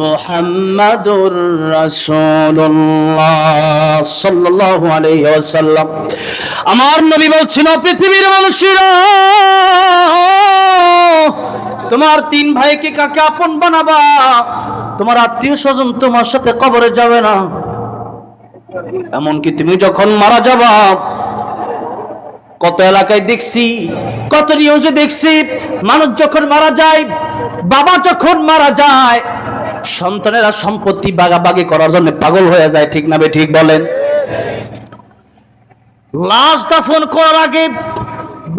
মুহাম্মাদুর রাসূলুল্লাহ সাল্লাল্লাহু আলাইহি ওয়াসাল্লাম। আমার নবী বলছেন, পৃথিবীর মানুষেরা, তোমার তিন ভাইকে কাকে আপন বানাবা? তোমার আত্মীয় স্বজন তোমার সাথে কবরে যাবে না, এমনকি তুমি যখন মারা যাবা। কত এলাকায় দেখছি, কত নিউজে দেখছি, মানুষ যখন মারা যায়, বাবা যখন মারা যায়, সন্তানেরা সম্পত্তি ভাগাভাগি করার জন্য পাগল হয়ে যায়। ঠিক না ঠিক বলেন? লাশ দাফন করার আগে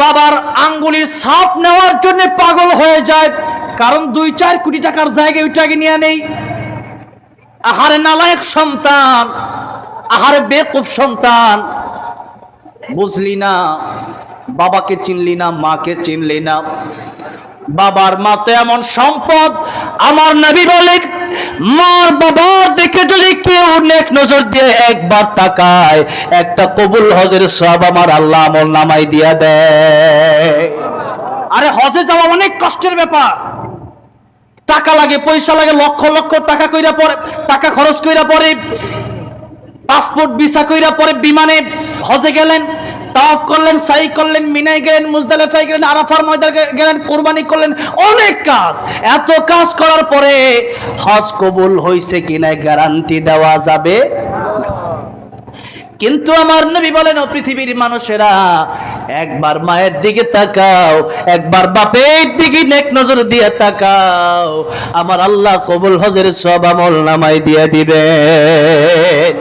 বাবার আঙ্গুলির ছাপ নেওয়ার জন্য পাগল হয়ে যায়, কারণ 2-4 কোটি টাকার জায়গায় ওইটাকে নিয়ে নেই। আহারে নালায়েক সন্তান, আহারে বেকুফ সন্তান, বুঝলি না, বাবাকে চিনলি না, মাকে চিনলি না। বাবার মা তো এমন সম্পদ, আমার নবী বলেন, মার বাবার দিকে যদি কেউ নেক নজর দিয়ে একবার তাকায়, একটা কবুল হজের সওয়াব আমার আল্লাহ আমল নামায় দিয়া দেয়। আরে হজে যাওয়া অনেক কষ্টের ব্যাপার, টাকা লাগে, পয়সা লাগে, লক্ষ লক্ষ টাকা কইরা পরে, টাকা খরচ কইরা পরে, পাসপোর্ট ভিসা কইরা পরে বিমানে হজে গেলেন, তাওয়াফ করলেন, সাই করলেন, মিনায় গেলেন, মুজদালিফায় গেলেন, আরাফার ময়দানে গেলেন, কুরবানি করলেন, অনেক কাজ। এত কাজ করার পরে হজ কবুল হইছে কিনা গ্যারান্টি দেওয়া যাবে? কিন্তু আমার নবী বলেন, ও পৃথিবীর মানুষেরা, একবার মায়ের দিকে তাকাও, একবার বাপের দিকে নেক নজর দিয়ে তাকাও, আমার আল্লাহ কবুল হজের সওয়াব আমল নামায় দিয়ে দিবেন।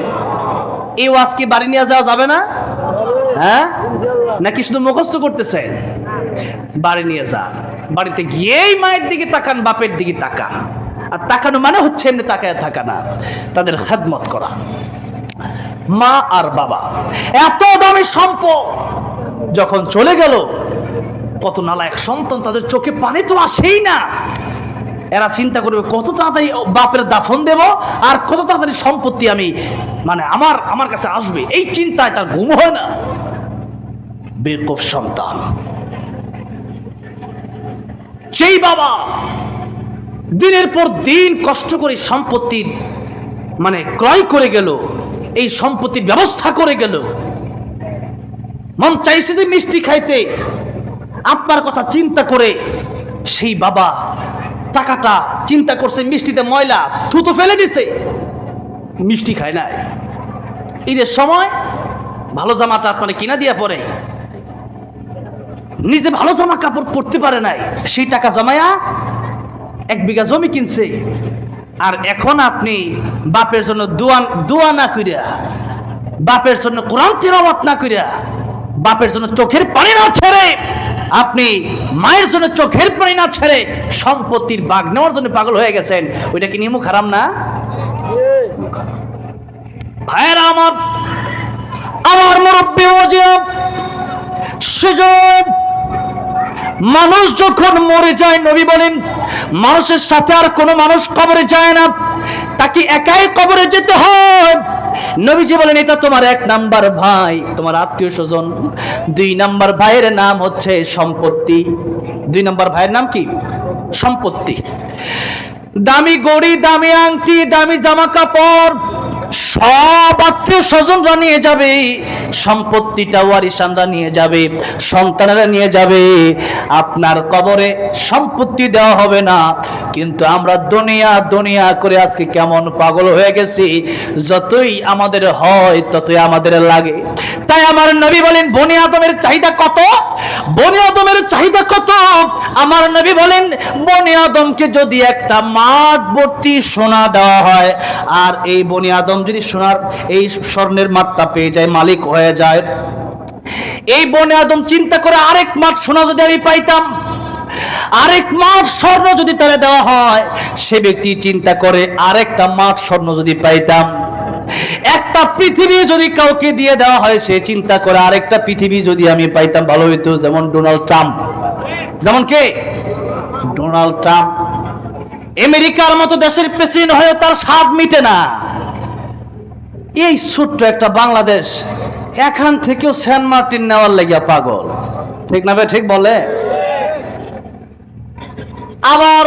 এই ওয়াজ কি বাড়ি নিয়ে যাওয়া যাবে না? হ্যাঁ, নাকি শুধু মুখস্থ করতেছেন? বাড়ি নিয়ে যান, বাড়িতে গিয়েই মায়ের দিকে তাকান, বাপের দিকে তাকান। আর তাকানো মানে হচ্ছে এমনি তাকায় থাকা না, তাদের খেদমত করা। মা আর বাবা এত দামি সম্পদ, যখন চলে গেল, কত নালায়েক সন্তান, তাদের চোখে পানি তো আসেই না। এরা চিন্তা করবে কত তাড়াতাড়ি বাপের দাফন দেব, আর কত তাড়াতাড়ি সম্পত্তি আমি মানে আমার কাছে আসবে, এই চিন্তায় তার ঘুম হয় না। বেকুফ সন্তান। সেই বাবা দিনের পর দিন কষ্ট করে সম্পত্তির মানে ক্রয় করে গেল, এই সম্পত্তির ব্যবস্থা করে গেল, মন চাইছে যে মিষ্টি খাইতে, আপনার কথা চিন্তা করে সেই বাবা টাকাটা চিন্তা করছে, মিষ্টিতে ময়লা থুতু ফেলে দিছে, মিষ্টি খায় না। ঈদের সময় ভালো জামাটা আপনার কিনা দিয়া পরে, নিজে ভালো জামা কাপড় পরতে পারে নাই, সেই টাকা জমায়া 1 বিঘা জমি কিনছে। আর এখন আপনি বাপের জন্য দোয়া না কইরা, বাপের জন্য কোরআন তিলাওয়াত না কইরা, বাপের জন্য চোখের পানি না ছেড়ে, আপনি মায়ের জন্য চোখের পানি না ছেড়ে সম্পত্তির ভাগ নেওয়ার জন্য পাগল হয়ে গেছেন। ওইটা কি নিয়ম হারাম না? ভাইরা আমার মুরব্বি ওয়াজিব, সুযোগ মানুষ যখন মরে যায়, নবী বলেন, মানুষের সাথে আর কোনো মানুষ কবরে যায় না, তাকে একাই কবরে যেতে হয়। নবীজি বলেন, এটা তোমার 1 নাম্বার ভাই, তোমার আত্মীয় স্বজন। 2 নাম্বার ভাইয়ের নাম হচ্ছে সম্পত্তি। 2 নাম্বার ভাইয়ের নাম কি? সম্পত্তি। দামি গড়ি, দামি আংটি, দামি জামা কাপড় সব আত্মীয় স্বজনরা নিয়ে যাবে, সম্পত্তিটা ওয়ারিসানরা নিয়ে যাবে, সন্তানেরা নিয়ে যাবে। আপনার কবরে সম্পত্তি দেওয়া হবে না। কিন্তু আমরা দুনিয়া করে আজকে কেমন পাগল হয়ে গেছি, যতই আমাদের হয় ততই আমাদের লাগে। তাই আমার নবী বলেন, বনি আদমের চাহিদা কত? বনি আদমের চাহিদা কত? আমার নবী বলেন, বনি আদমকে যদি একটা মাঠ ভর্তি সোনা দেওয়া হয়, আর এই বনি আদম যদি সোনার এই স্বর্ণের মাঠটা পেয়ে যায়, মালিক হয়ে যায়, এই বনি আদম চিন্তা করে, আরেক মাঠ সোনা যদি আমি পাইতাম, আরেক মাঠ স্বর্ণ যদি তারা দেওয়া হয়, সে ব্যক্তি চিন্তা করে, আরেকটা মাঠ স্বর্ণ যদি পাইতাম। একটা পৃথিবী যদি কাউকে দিয়ে দেওয়া হয়, সে চিন্তা করে, আরেকটা পৃথিবী যদি আমি পাইতাম ভালো হইতো। যেমন ডোনাল্ড ট্রাম্প, যেমন কে? ডোনাল্ড ট্রাম্প আমেরিকার মতো দেশের প্রেসিডেন্ট হয়ে তার স্বাদ মিটে না। এই ছোট্ট একটা বাংলাদেশ, এখান থেকেও সেন্ট মার্টিন নেওয়ার লাগিয়া পাগল। ঠিক না ভাই? ঠিক বলে। আবার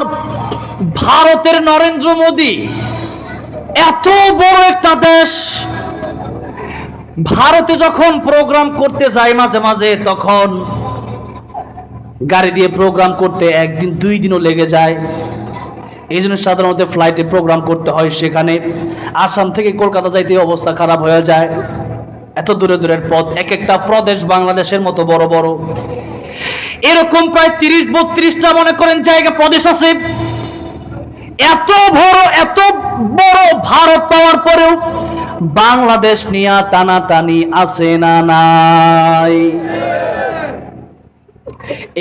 ভারতের নরেন্দ্র মোদী এত বড় একটা দেশ, ভারতে যখন প্রোগ্রাম করতে যায় মাঝে মাঝে, তখন গাড়ি দিয়ে প্রোগ্রাম করতে একদিন দুই দিনও লেগে যায়। এই জন্য সাধারণত ফ্লাইটে প্রোগ্রাম করতে হয়। সেখানে আসাম থেকে কলকাতা যাইতে অবস্থা খারাপ হয়ে যায়। এত দূরে দূরের পথ, এক একটা প্রদেশ বাংলাদেশের মতো বড় বড়, এরকম প্রায় 30-32টা মনে করেন জায়গা প্রদেশ আছে। এত বড় ভারত পাওয়ার পরেও বাংলাদেশ নিয়ে টানাটানি আছে না নাই?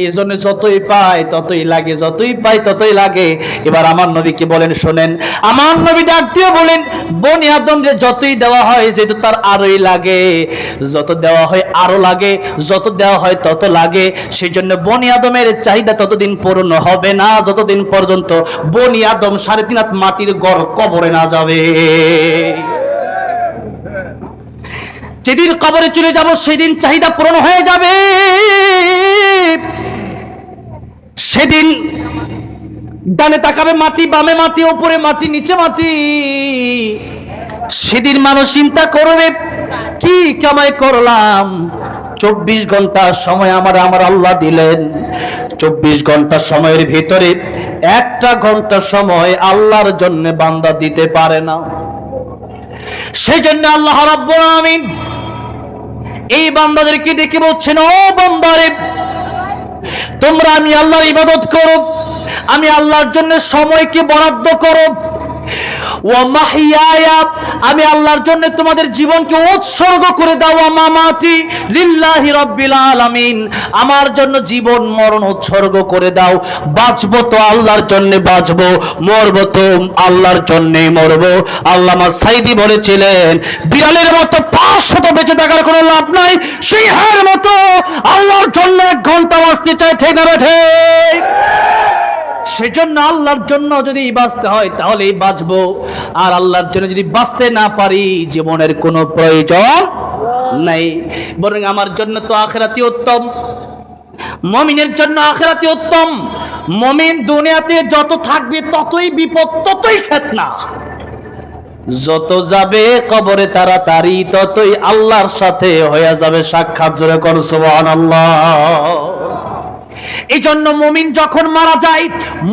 এই জন্য যতই পাই ততই লাগে, যতই পাই ততই লাগে। এবার আমার নবীকে বলেন, শোনেন, আমার নবী ডাক দিয়ে বলেন, বনি আদম রে যতই দেওয়া হয় যেহেতু তার আরোই লাগে, যত দেওয়া হয় আরো লাগে, যত দেওয়া হয় তত লাগে। সেই জন্য বনি আদমের চাহিদা ততদিন পূর্ণ হবে না যতদিন পর্যন্ত বনি আদম 3.5 হাত মাটির গড় কবরে না যাবে। যেদিন কবরে চলে যাব সেদিন চাহিদা পূরণ হয়ে যাবে। সেদিন ডানে তাকাবে মাটি, বামে মাটি, উপরে মাটি, নিচে মাটি। সেদিন মানুষ চিন্তা করবে, কি কামাই করলাম? 24 ঘন্টা সময় আমার আল্লাহ দিলেন। 24 ঘন্টা সময়ের ভিতরে 1টা ঘন্টা সময় আল্লাহর জন্য বান্দা দিতে পারে না। সেই জন্য আল্লাহ রাব্বুল আমিন এই বান্দাদেরকে ডেকে বলছেন, ও বান্দারে, তোমরা আমি আল্লাহর ইবাদত করো, আমি আল্লাহর জন্য সময়কে বরাদ্দ করো। ওয়া মাহইয়ায়া, আমি আল্লাহর জন্য তোমাদের জীবনকে উৎসর্গ করে দাও। ওয়া মামাতি লিল্লাহি রাব্বিল আলামিন, আমার জন্য জীবন মরণ উৎসর্গ করে দাও। বাঁচবো তো আল্লাহর জন্য বাঁচবো, মরবো তো আল্লাহর জন্যে মরবো। আল্লামা সাইদি বলেছিলেন, বিড়ালের মতো 500 বেঁচে থাকার কোনো লাভ নাই, সিংহের মতো আল্লাহর জন্য 1 ঘন্টা বাঁচতে চাই, ঠিক না ঠিক? সেজন্য আল্লাহর জন্য যদি বাঁচতে হয় তাহলেই বাঁচবো, আর আল্লাহর জন্য যদি বাঁচতে না পারি জীবনের কোনো প্রয়োজন নাই। বরং আমার জন্য তো আখিরাতই উত্তম, মুমিনের জন্য আখিরাতই উত্তম। মুমিন দুনিয়াতে যত থাকবে ততই বিপদ, ততই ফিতনা। যত যাবে কবরে তাড়াতাড়ি ততই আল্লাহর সাথে হয়ে যাবে সাক্ষাৎ। জোরে কর সুবহানাল্লাহ। এই জন্য মুমিন যখন মারা যায়,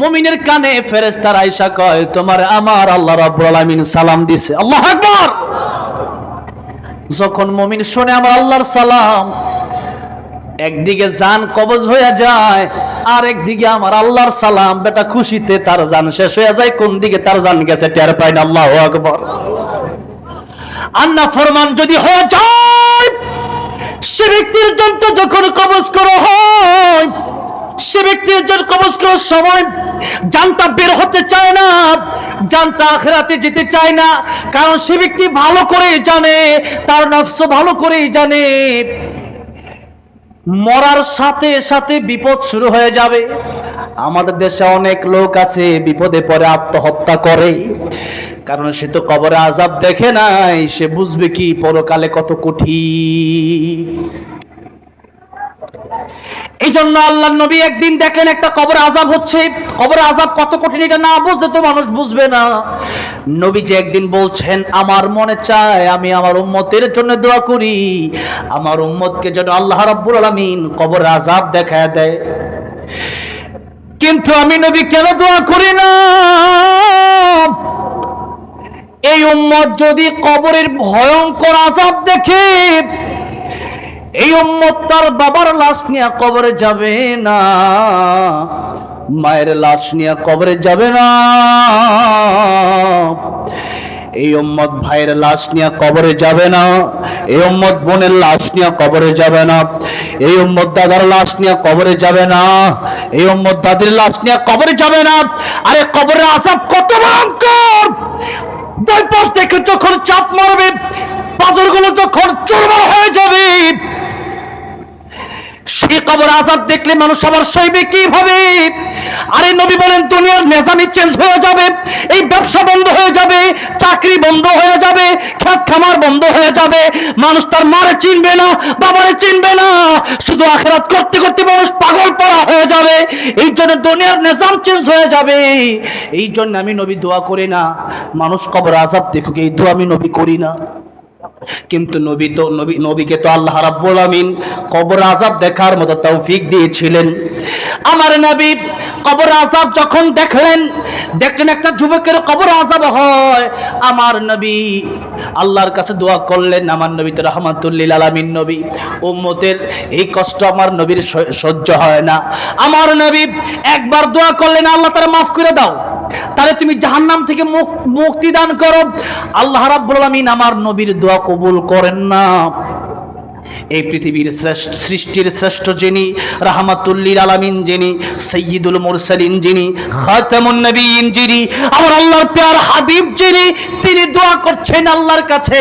মুমিনের কানে ফেরেশতারা আয়েশা কয়, তোমার আমার আল্লাহ রাব্বুল আলামিন সালাম দিছে। আল্লাহু আকবার। যখন মুমিন শুনে আমার আল্লাহর সালাম, একদিকে জান কবজ হয়ে যায়, আর একদিকে আমার আল্লাহর সালাম, বেটা খুশিতে তার জান শেষ হয়ে যায়। কোন দিকে তার জান গেছে টের পায় না। আল্লাহু আকবার। আন্না ফরমান যদি হয়ে যায়, সে ব্যক্তির জন্য যখন কবজ করা হয়, সে ব্যক্তির জন্য কবজ করার সময় জানটা বের হতে চায় না, জানটা আখিরাতে যেতে চায় না। কারণ সে ব্যক্তি ভালো করে জানে, তার নফস ভালো করে জানে, মরার সাথে সাথে বিপদ শুরু হয়ে যাবে। আমাদের দেশে অনেক লোক আছে বিপদে পড়ে আত্মহত্যা করে, কারণ সে তো কবরে আযাব দেখে নাই, সে বুঝবে কি পরকালে কত কঠিন। এই জন্য আল্লাহর নবী একদিন দেখলেন একটা কবরে আযাব হচ্ছে। কবরে আযাব কত কঠিন এটা না বুঝলে তো মানুষ বুঝবে না। নবীজি একদিন বলছেন, আমার মনে চায় আমি আমার উম্মতের জন্য দোয়া করি, আমার উম্মতকে যেন আল্লাহ রাব্বুল আলামিন কবরে আযাব দেখায় দেয়। কিন্তু আমি নবী কেন দোয়া করি না? এই উম্মত যদি কবরের ভয়ঙ্কর আযাব দেখে, এই উম্মত তার বাবার লাশ নিয়ে কবরে যাবে না, মায়ের লাশ নিয়ে কবরে যাবে না, এই উম্মত ভাইয়ের লাশ নিয়ে কবরে যাবে না, এই উম্মত বোনের লাশ নিয়ে কবরে যাবে না, এই উম্মত দাদার লাশ নিয়ে কবরে যাবে না, এই উম্মত দাদির লাশ নিয়ে কবরে যাবে না। আরে কবরের আযাব কত ভয়ঙ্কর! দুই পাশ থেকে যখন চাপ মারবে, পাথরগুলো যখন চুরমার হয়ে যাবে, সেই কবর আযাব দেখলে মানুষ আবার সইবে কিভাবে? আরে নবী বলেন, দুনিয়ার নিজামই চেঞ্জ হয়ে যাবে, এই ব্যবসা বন্ধ হয়ে যাবে, চাকরি বন্ধ হয়ে যাবে, খেত খামার বন্ধ হয়ে যাবে, মানুষ তার মারে চিনবে না, বাবারে চিনবে না, শুধু আখিরাত করতে করতে মানুষ পাগল পড়া হয়ে যাবে। এই জন্য দুনিয়ার নিজাম চেঞ্জ হয়ে যাবে। এই জন্য আমি নবী দোয়া করি না, মানুষ কবর আযাব দেখুক এই দোয়া আমি নবী করি না। কিন্তু নবীকে তো আল্লাহ রাব্বুল আমিন কবর আযাব দেখার মতো তৌফিক দিয়েছিলেন। আমার নবী কবর আযাব যখন দেখলেন একটা যুবকের কবর আযাব হয়, আমার নবী আল্লাহর কাছে দোয়া করলেন। আমার নবী তো রাহমাতুল লিল আলামিন নবী, উম্মতের এই কষ্ট আমার নবীর সহ্য হয় না। আমার নবী একবার দোয়া করলেন, আল্লাহ তাআলা মাফ করে দাও, তাহলে তুমি জাহান্নাম থেকে মুক্তি দান করো। আল্লাহ রাব্বুল আলামিন আমার নবীর দোয়া কবুল করেন না। এই পৃথিবীর সৃষ্টির শ্রেষ্ঠ যিনি, রাহমাতুল লিল আলামিন যিনি, সাইয়্যিদুল মুরসালিন যিনি, খাতামুন নবিয়্যিন যিনি, আমার আল্লাহর প্যার হাবিব যিনি, তিনি দোয়া করছেন আল্লাহর কাছে,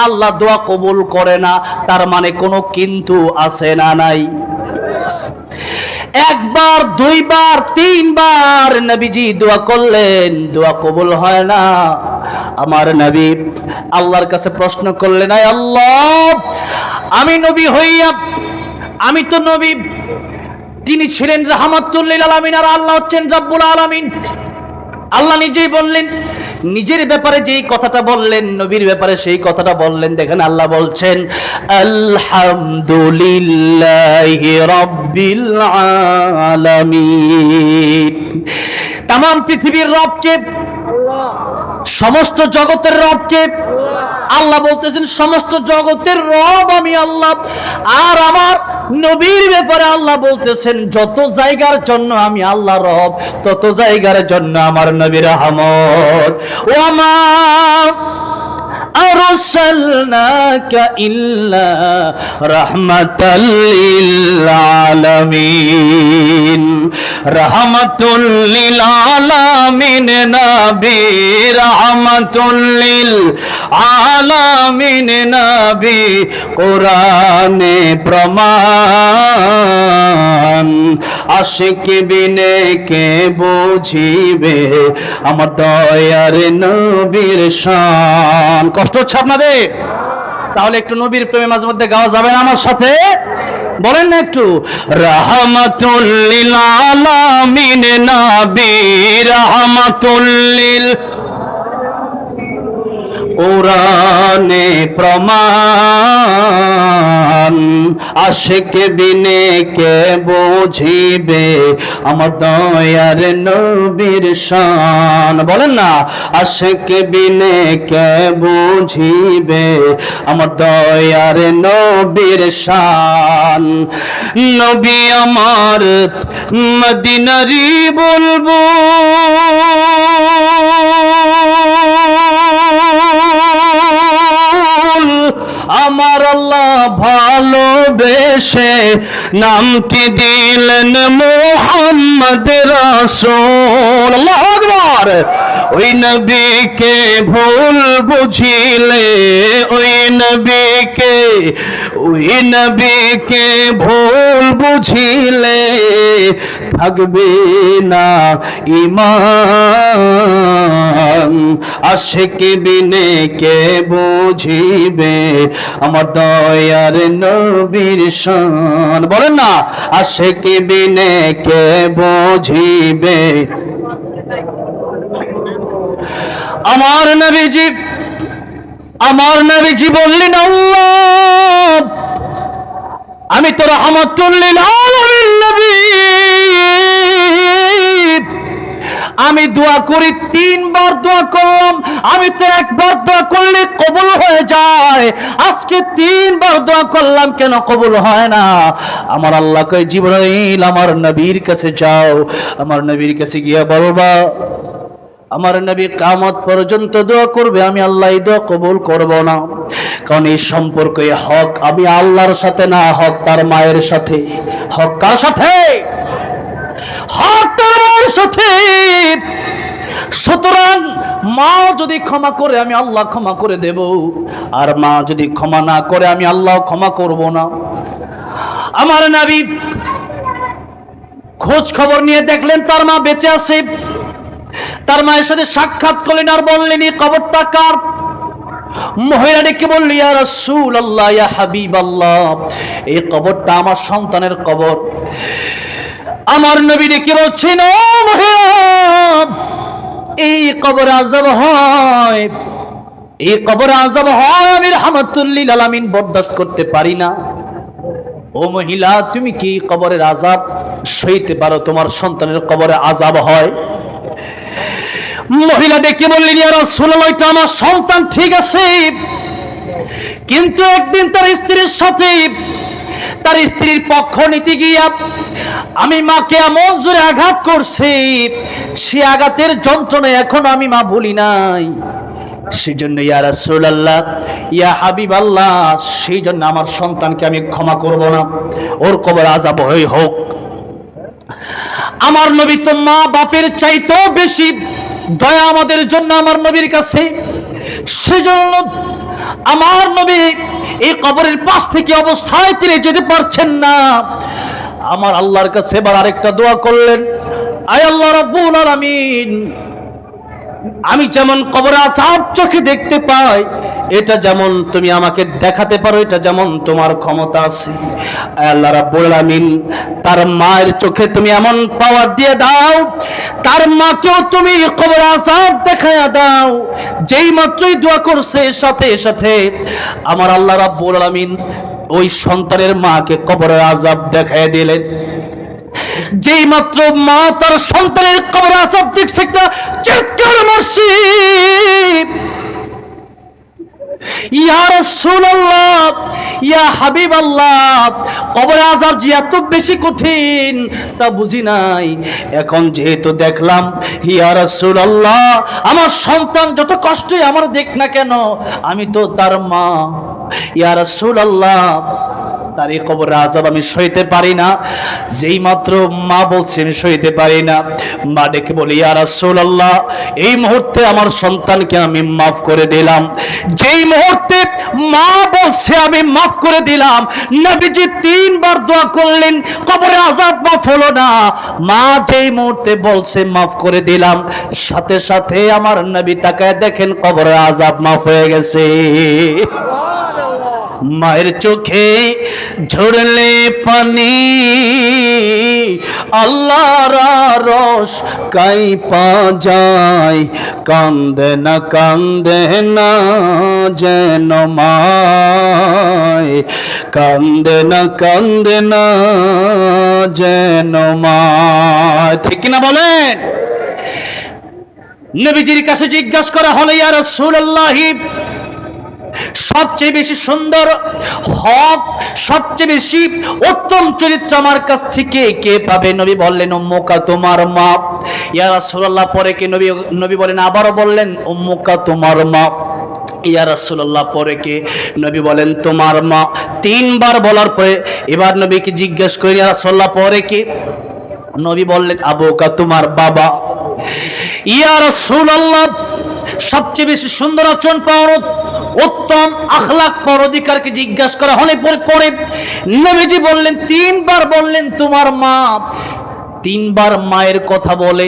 আল্লাহ দোয়া কবুল করে না, তার মানে কোনো কিন্তু আছে না নাই? একবার, দুইবার, তিনবার নবীজি দোয়া করলেন, দোয়া কবুল হয় না। আমার নবী আল্লাহর কাছে প্রশ্ন করলেন, আয় আল্লাহ, আমি নবী হইয়া, আমি তো নবী, তিনি ছিলেন রাহমাতুল লিল আলামিন আর আল্লাহ হচ্ছেন রাব্বুল আলামিন। আল্লাহ নিজেই বললেন, নিজের ব্যাপারে যেই কথাটা বললেন, নবীর ব্যাপারে সেই কথাটা বললেন। দেখেন আল্লাহ বলছেন, আলহামদুলিল্লাহি রাব্বিল আলামিন। তামাম পৃথিবীর রবকে, সমস্ত জগতের রবকে আল্লাহ বলতেছেন, সমস্ত জগতের রব আমি আল্লাহ। আর আমার নবীর ব্যাপারে আল্লাহ বলতেছেন, যত জায়গার জন্য আমি আল্লাহ রব, তত জায়গার জন্য আমার নবী রহমত। ওয়ামা আরসালনাকা ইল্লা রাহমাতাল লিল আলামিন। রাহমাতুল লিল আলামিন নবী, রাহমাতুল লিল আলামিন নবী, কোরআনে প্রমাণ। আশিক বিনে কে বুঝিবে আমার দয়ার নবীর শান। কষ্ট হচ্ছে আপনাদের? তাহলে একটু নবীর প্রেমে মাঝে মধ্যে গাওয়া যাবে না আমার সাথে? বলেন না একটু, রাহমাতুল লিল আলামিন নবী, রাহমাতুল লিল, কোরআনে প্রমাণ। আশিক বিনে কে বুঝিবে আমার দয়ার নবীর শান। বলেন না, আশিক বিনে কে বুঝিবে আমার দয়ার নবীর শান। নবী আমার মদিনারি বলবো, আমার আল্লাহ ভালোবেসে নামটি দিলেন মুহাম্মদ রাসূল। আল্লাহু আকবার। ওই নবীকে ভুল বুঝিলে, ওই নবীকে ভুল বুঝিলে থাকবে না ঈমান। আশিক বিনে কে বুঝিবে আমার দয়ার নবীর শান। বলেন না, আশিক বিনে কে বুঝিবে। আমার নবীজি বললেন, আল্লাহ আমি তো রাহমাতুল লিল আলামিন নবী, আমি দোয়া করি, তিনবার দোয়া করলাম, আমি তো একবার দোয়া করলে কবুল হয়ে যায়, আজকে তিনবার দোয়া করলাম, কেন কবুল হয় না? আমার আল্লাহ কয়, জিবরাইল আমার নবীর কাছে যাও, আমার নবীর কাছে গিয়ে বলবা আমার নবী কিয়ামত পর্যন্ত দোয়া করবে, আমি আল্লাহ এই দোয়া কবুল করব না। কারণ এই সম্পর্কে হক আমি আল্লাহর সাথে না, হক তার মায়ের সাথে। হক কার সাথে? হক তার মায়ের সাথে। সুতরাং মা যদি ক্ষমা করে আমি আল্লাহ ক্ষমা করে দেব, আর মা যদি ক্ষমা না করে আমি আল্লাহ ক্ষমা করব না। আমার নবী খোঁজ খবর নিয়ে দেখলেন তার মা বেঁচে আছে, তার মায়ের সাথে সাক্ষাৎ করলেন আর বললেন, এই কবরটা কার? মহিলা ডেকে বলল, ইয়া রাসূলুল্লাহ, ইয়া হাবিবাল্লাহ, এই কবরটা আমার সন্তানের কবর। আমার নবী ডেকে বলছেন, ও মহিলা, এই কবর আযাব হয়, এই কবর আযাব হয়, আমি রাহমাতুল লিল আলামিন বরদাস্ত করতে পারি না। ও মহিলা, তুমি কি কবরের আযাব সইতে পারো? তোমার সন্তানের কবরে আযাব হয়। মহিলা ডেকে বললেন, ইয়া রাসূলুল্লাহ, এটা আমার সন্তান ঠিক আছে, কিন্তু একদিন তার স্ত্রীর সাথে, তার স্ত্রীর পক্ষ নিতে গিয়া আমি মাকে এমন জোরে আঘাত করছি, সে আঘাতের যন্ত্রণা এখন আমি মা ভুলি নাই। সেজন্য ইয়া রাসূলুল্লাহ, ইয়া হাবিবাল্লাহ, সেই জন্য আমার সন্তানকে আমি ক্ষমা করব না, ওর কবর আযাব হই হোক। আমার নবী তো মা বাপের চাইতেও বেশি দয়া আমাদের জন্য, আমার নবীর কাছে। সেজন্য আমার নবী এই কবরের পাশ থেকে অবস্থায় তিনি যেতে পারছেন না, আমার আল্লাহর কাছে এবার আরেকটা দোয়া করলেন, আয় আল্লাহ রাব্বুল আলামিন, আমি যেমন কবরে আযাব চোখে দেখতে পাই, এটা যেমন তুমি আমাকে দেখাতে পারো, এটা যেমন তোমার ক্ষমতা আছে। আয় আল্লাহ রাব্বুল আলামিন, তার মায়ের চোখে তুমি এমন পাওয়ার দিয়ে দাও, তার মাকেও তুমি কবরে আযাব দেখায়া দাও। যেই মাত্রই দোয়া করছে, সাথে সাথে আমার আল্লাহ রাব্বুল আলামিন ওই সন্তানের মাকে কবরের আযাব দেখায় দিলেন। যেই মাত্র মা তার সন্তানের কবরে আযাব দেখছে, একটা চিৎকার মারছে, ইয়া রাসূলুল্লাহ, ইয়া হাবিবাল্লাহ, কবরে আযাব যে এত বেশি কঠিন তা বুঝি নাই, এখন যেহেতু দেখলাম, ইয়া রাসূলুল্লাহ, আমার সন্তান যত কষ্টই আমার দেখ না কেন, আমি তো তার মা, ইয়া রাসূলুল্লাহ, তার এই কবরের আযাব আমি সইতে পারি না। যেই মাত্র মা বলছে আমি সইতে পারি না, মা ডেকে বলে, ইয়া রাসূলুল্লাহ, এই মুহূর্তে আমার সন্তানকে আমি মাফ করে দিলাম। যেই মুহূর্তে মা বলছে আমি মাফ করে দিলাম, নবীজি 3 বার দোয়া করলেন, কবরের আযাব মাফ হলো না। মা যেই মুহূর্তে বলছে মাফ করে দিলাম, সাথে সাথে আমার নবী তাকায় দেখেন কবরের আযাব মাফ হয়ে গেছে। মায়ের চোখে ঝরলে পানি, আল্লাহর রস কাইপা যায়, কান্দে না যেন মায়, কান্দে না যেন মায়। ঠিক কিনা বলেন? নবীজির কাছে জিজ্ঞাসা করা হলো, ইয়া রাসূলুল্লাহ, সবচেয়ে বেশি সুন্দর হক, সবচেয়ে বেশি উত্তম চরিত্র আমার কাছ থেকে কে পাবে? নবী বললেন, উম্মুকা, তোমার মা। ইয়া রাসূলুল্লাহ, পরে কে? নবী বলেন, আবারও বললেন, উম্মুকা, তোমার মা। ইয়া রাসূলুল্লাহ, পরে কে? নবী বলেন, তোমার মা। 3 বার বলার পরে এবার নবীকে জিজ্ঞেস করেন, ইয়া রাসূলুল্লাহ, পরে কে? নবী বললেন, আবুকা, তোমার বাবা। ইয়া রাসূলুল্লাহ, সবচেয়ে বেশি সুন্দর আচরণ পাওয়ার, উত্তম আখলাক পাওয়ার অধিকারকে জিজ্ঞাসা করা হলে পরে নবীজি বললেন, 3 বার বললেন তোমার মা। 3 বার মায়ের কথা বলে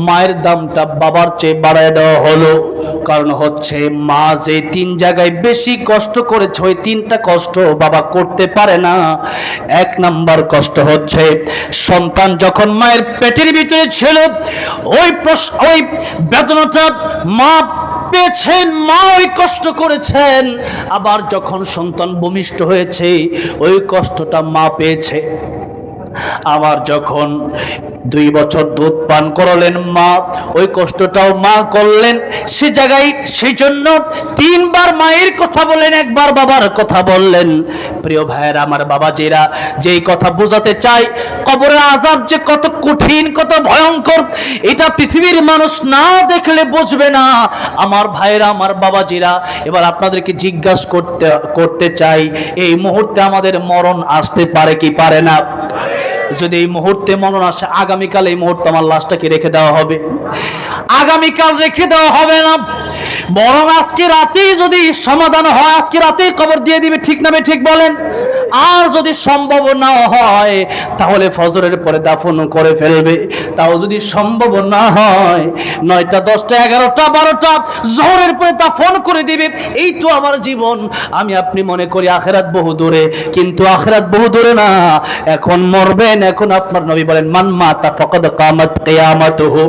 মায়ের দামটা বাবার চেয়ে বাড়ায় দেওয়া হলো। কারণ হচ্ছে, মা যে 3 জায়গায় বেশি কষ্ট করেছে, ওই 3টা কষ্ট বাবা করতে পারে না। 1 নাম্বার কষ্ট হচ্ছে, সন্তান যখন মায়ের পেটের ভিতরে ছিল, ওই বেদনাটা মা পেয়েছেন, মা ওই কষ্ট করেছেন। আবার যখন সন্তান ভূমিষ্ঠ হয়েছে, ওই কষ্টটা মা পেয়েছে। আবার যখন 2 বছর দুধ পান করালেন মা, ওই কষ্টটাও মা করলেন। সে জায়গায় সেই জন্য 3 বার মায়ের কথা বলেন, 1 বার বাবার কথা বললেন। প্রিয় ভাইয়েরা, আমার বাবাজিরা, যেই কথা বোঝাতে চাই, কবরের আযাব যে কত কঠিন, কত ভয়ঙ্কর, এটা পৃথিবীর মানুষ না দেখলে বুঝবে না। আমার ভাইয়েরা, আমার বাবাজিরা, এবার আপনাদেরকে জিজ্ঞাসা করতে চাই, এই মুহূর্তে আমাদের মরণ আসতে পারে কি পারে না? যদি এই মুহূর্তে মরণ আসে, আগামীকাল এই মুহূর্তে আমার লাশটাকে রেখে দেওয়া হবে? আগামীকাল রেখে দেওয়া হবে না। বরং আজকে রাতেই যদি সমাধান হয়, আজকে রাতেই কবর দিয়ে দিবে, ঠিক না ঠিক বলেন? আর যদি সম্ভব না হয় তাহলে ফজরের পরে দাফন করে ফেলবে। তাও যদি সম্ভব না হয় 9টা 10টা 11টা 12টা জোহরের পরে দাফন করে দিবে। এই তো আমার জীবন। আমি আপনি মনে করি আখিরাত বহু দূরে, কিন্তু আখিরাত বহু দূরে না, এখন মরবেন। এখন আপনার নবী বলেন মান মাতা ফাকাদ কামাত কিয়ামাতুহু,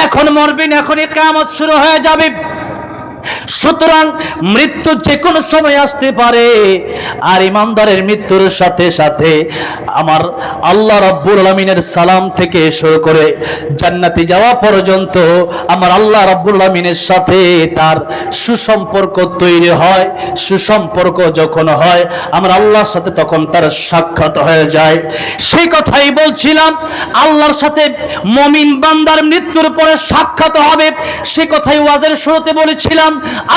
এখন মরবেন, এখনই কিয়ামত শুরু হয়ে যাবে। সুতরাং মৃত্যু যে কোনো সময় আসতে পারে, আর ইমানদারের মৃত্যুর সাথে সাথে আমার আল্লাহ রাব্বুল আলামিনের সালাম থেকে শুরু করে জান্নাতে যাওয়া পর্যন্ত আমার আল্লাহ রাব্বুল আলামিনের সাথে তার সুসম্পর্ক তৈরি হয়। সুসম্পর্ক যখন হয় আমার আল্লাহর সাথে, তখন তার সাক্ষাৎ হয়ে যায়। সেই কথাই বলছিলাম, আল্লাহর সাথে মুমিন বান্দার মৃত্যুর পরে সাক্ষাৎ হবে। সে কথাই ওয়াজের শুরুতে বলেছিলাম।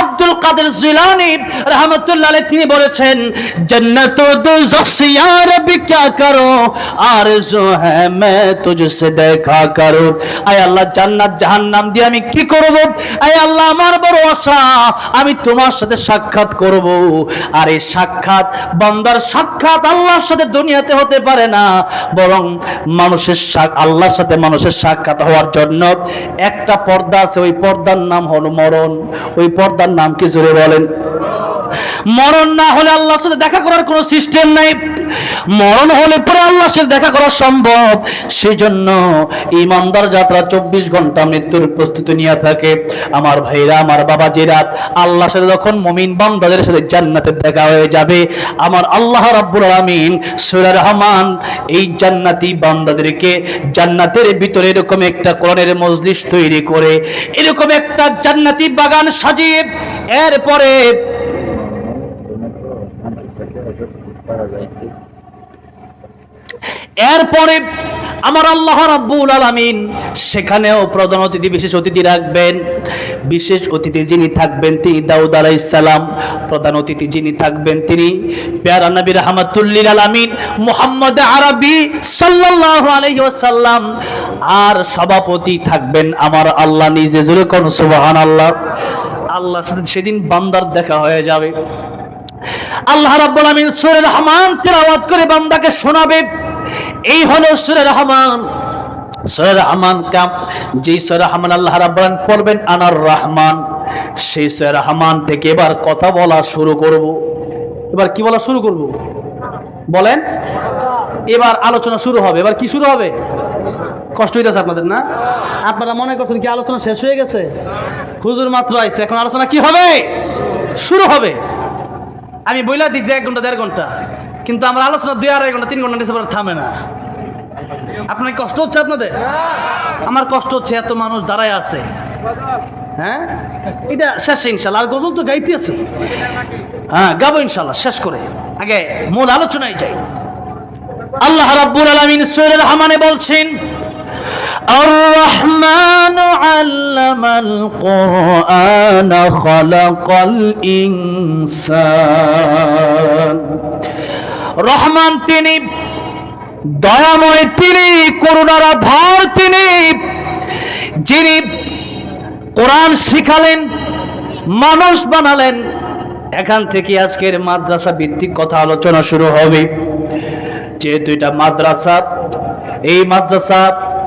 আব্দুল কাদের জিলানী রাহমাতুল্লাহ আলাইহি তিনি বলেছেন, জান্নাত ও দোজখ সে ইয়া রব্বি क्या करो आरज़ू है मैं तुझसे देखा करो। আয় আল্লাহ, জান্নাত জাহান্নাম দিয়ে আমি কি করব? আয় আল্লাহ, আমার বড় আশা আমি তোমার সাথে সাক্ষাৎ করব। আর এই সাক্ষাৎ, বান্দার সাক্ষাৎ আল্লাহর সাথে দুনিয়াতে হতে পারে না, বরং মানুষের আল্লাহর সাথে মানুষের সাক্ষাৎ হওয়ার জন্য একটা পর্দা আছে। ওই পর্দার নাম হলো মরণ। ওই পর্দার নাম কি জোরে বলেন? মরণ না হলে আল্লাহর সাথে দেখা করার কোনো সিস্টেম নাই। মরণ হলে পরে আল্লাহর সাথে দেখা করা সম্ভব। সেই জন্য ইমানদার যাত্রা 24 ঘন্টা মৃত্যুর প্রস্তুতি নিয়ে থাকে। আমার ভাইরা, আমার বাবাজিরা, আল্লাহর সাথে যখন মুমিন বান্দাদের সাথে জান্নাতে দেখা হয়ে যাবে, আমার আল্লাহ রাব্বুল আলামিন সূরা রহমান এই জান্নাতি বান্দাদেরকে জান্নাতের ভিতরে এরকম একটা কোরআনের মজলিস তৈরি করে, এরকম একটা জান্নাতি বাগান সাজিয়ে, এরপরে আমার আল্লাহ রাব্বুল আলামিন সেখানেও প্রধান অতিথি, বিশেষ অতিথি রাখবেন। বিশেষ অতিথি যিনি থাকবেন তিনি দাউদ আলাইহিস সালাম। প্রধান অতিথি যিনি থাকবেন তিনি প্যারা নবী রাহমাতুল লিল আলামিন মুহাম্মদ আরবি সাল্লাল্লাহু আলাইহি ওয়াসাল্লাম। আর সভাপতি থাকবেন আমার আল্লাহ নিজে। জোরে কোন সুবহানাল্লাহ। আল্লাহর সাথে সেদিন বান্দার দেখা হয়ে যাবে। আল্লাহ রাব্বুল আলামিন সূরা রহমান তেলাওয়াত করে বান্দাকে শোনাবে। এই হলো সূরা রহমান। সূরা রহমান কাম, যেই সূরা রহমান আল্লাহ রাব্বুল আলামিন পড়বেন আনার রহমান, সেই সূরা রহমান থেকে এবার কথা বলা শুরু করব। এবার কি বলা শুরু করব বলেন? এবার আলোচনা শুরু হবে। এবার কি শুরু হবে? কষ্ট হইতেছে আপনাদের না? আপনারা মনে করছেন কি আলোচনা শেষ হয়ে গেছে? হুজুর মাত্র আইছে, এখন আলোচনা কি হবে? শুরু হবে। আমি বইলা দিই যে 1 ঘন্টা 1.5 ঘন্টা, কিন্তু আমার আলোচনা 2-2.5 ঘন্টা 3 ঘন্টা নিচে থামে না। আপনার কষ্ট হচ্ছে? আপনাদের? আমার কষ্ট হচ্ছে, এত মানুষ দাঁড়ায় আছে। হ্যাঁ, এটা শেষ ইনশাল্লাহ। আর গজল তো গাইতে আছে, হ্যাঁ গাবো ইনশাল্লাহ। শেষ করে আগে মূল আলোচনায় যাই। আল্লাহ রাব্বুল আলামিন সূরা রহমানে বলছেন, الرحمن علم القرآن خلق الإنسان। রহমান তিনি, দয়াময় তিনি, করুণার আধার তিনি, যিনি কোরআন শিখালেন, মানুষ বানালেন। এখান থেকে আজকের মাদ্রাসা ভিত্তিক কথা আলোচনা শুরু হবে। যেহেতু এটা মাদ্রাসা, এই মাদ্রাসা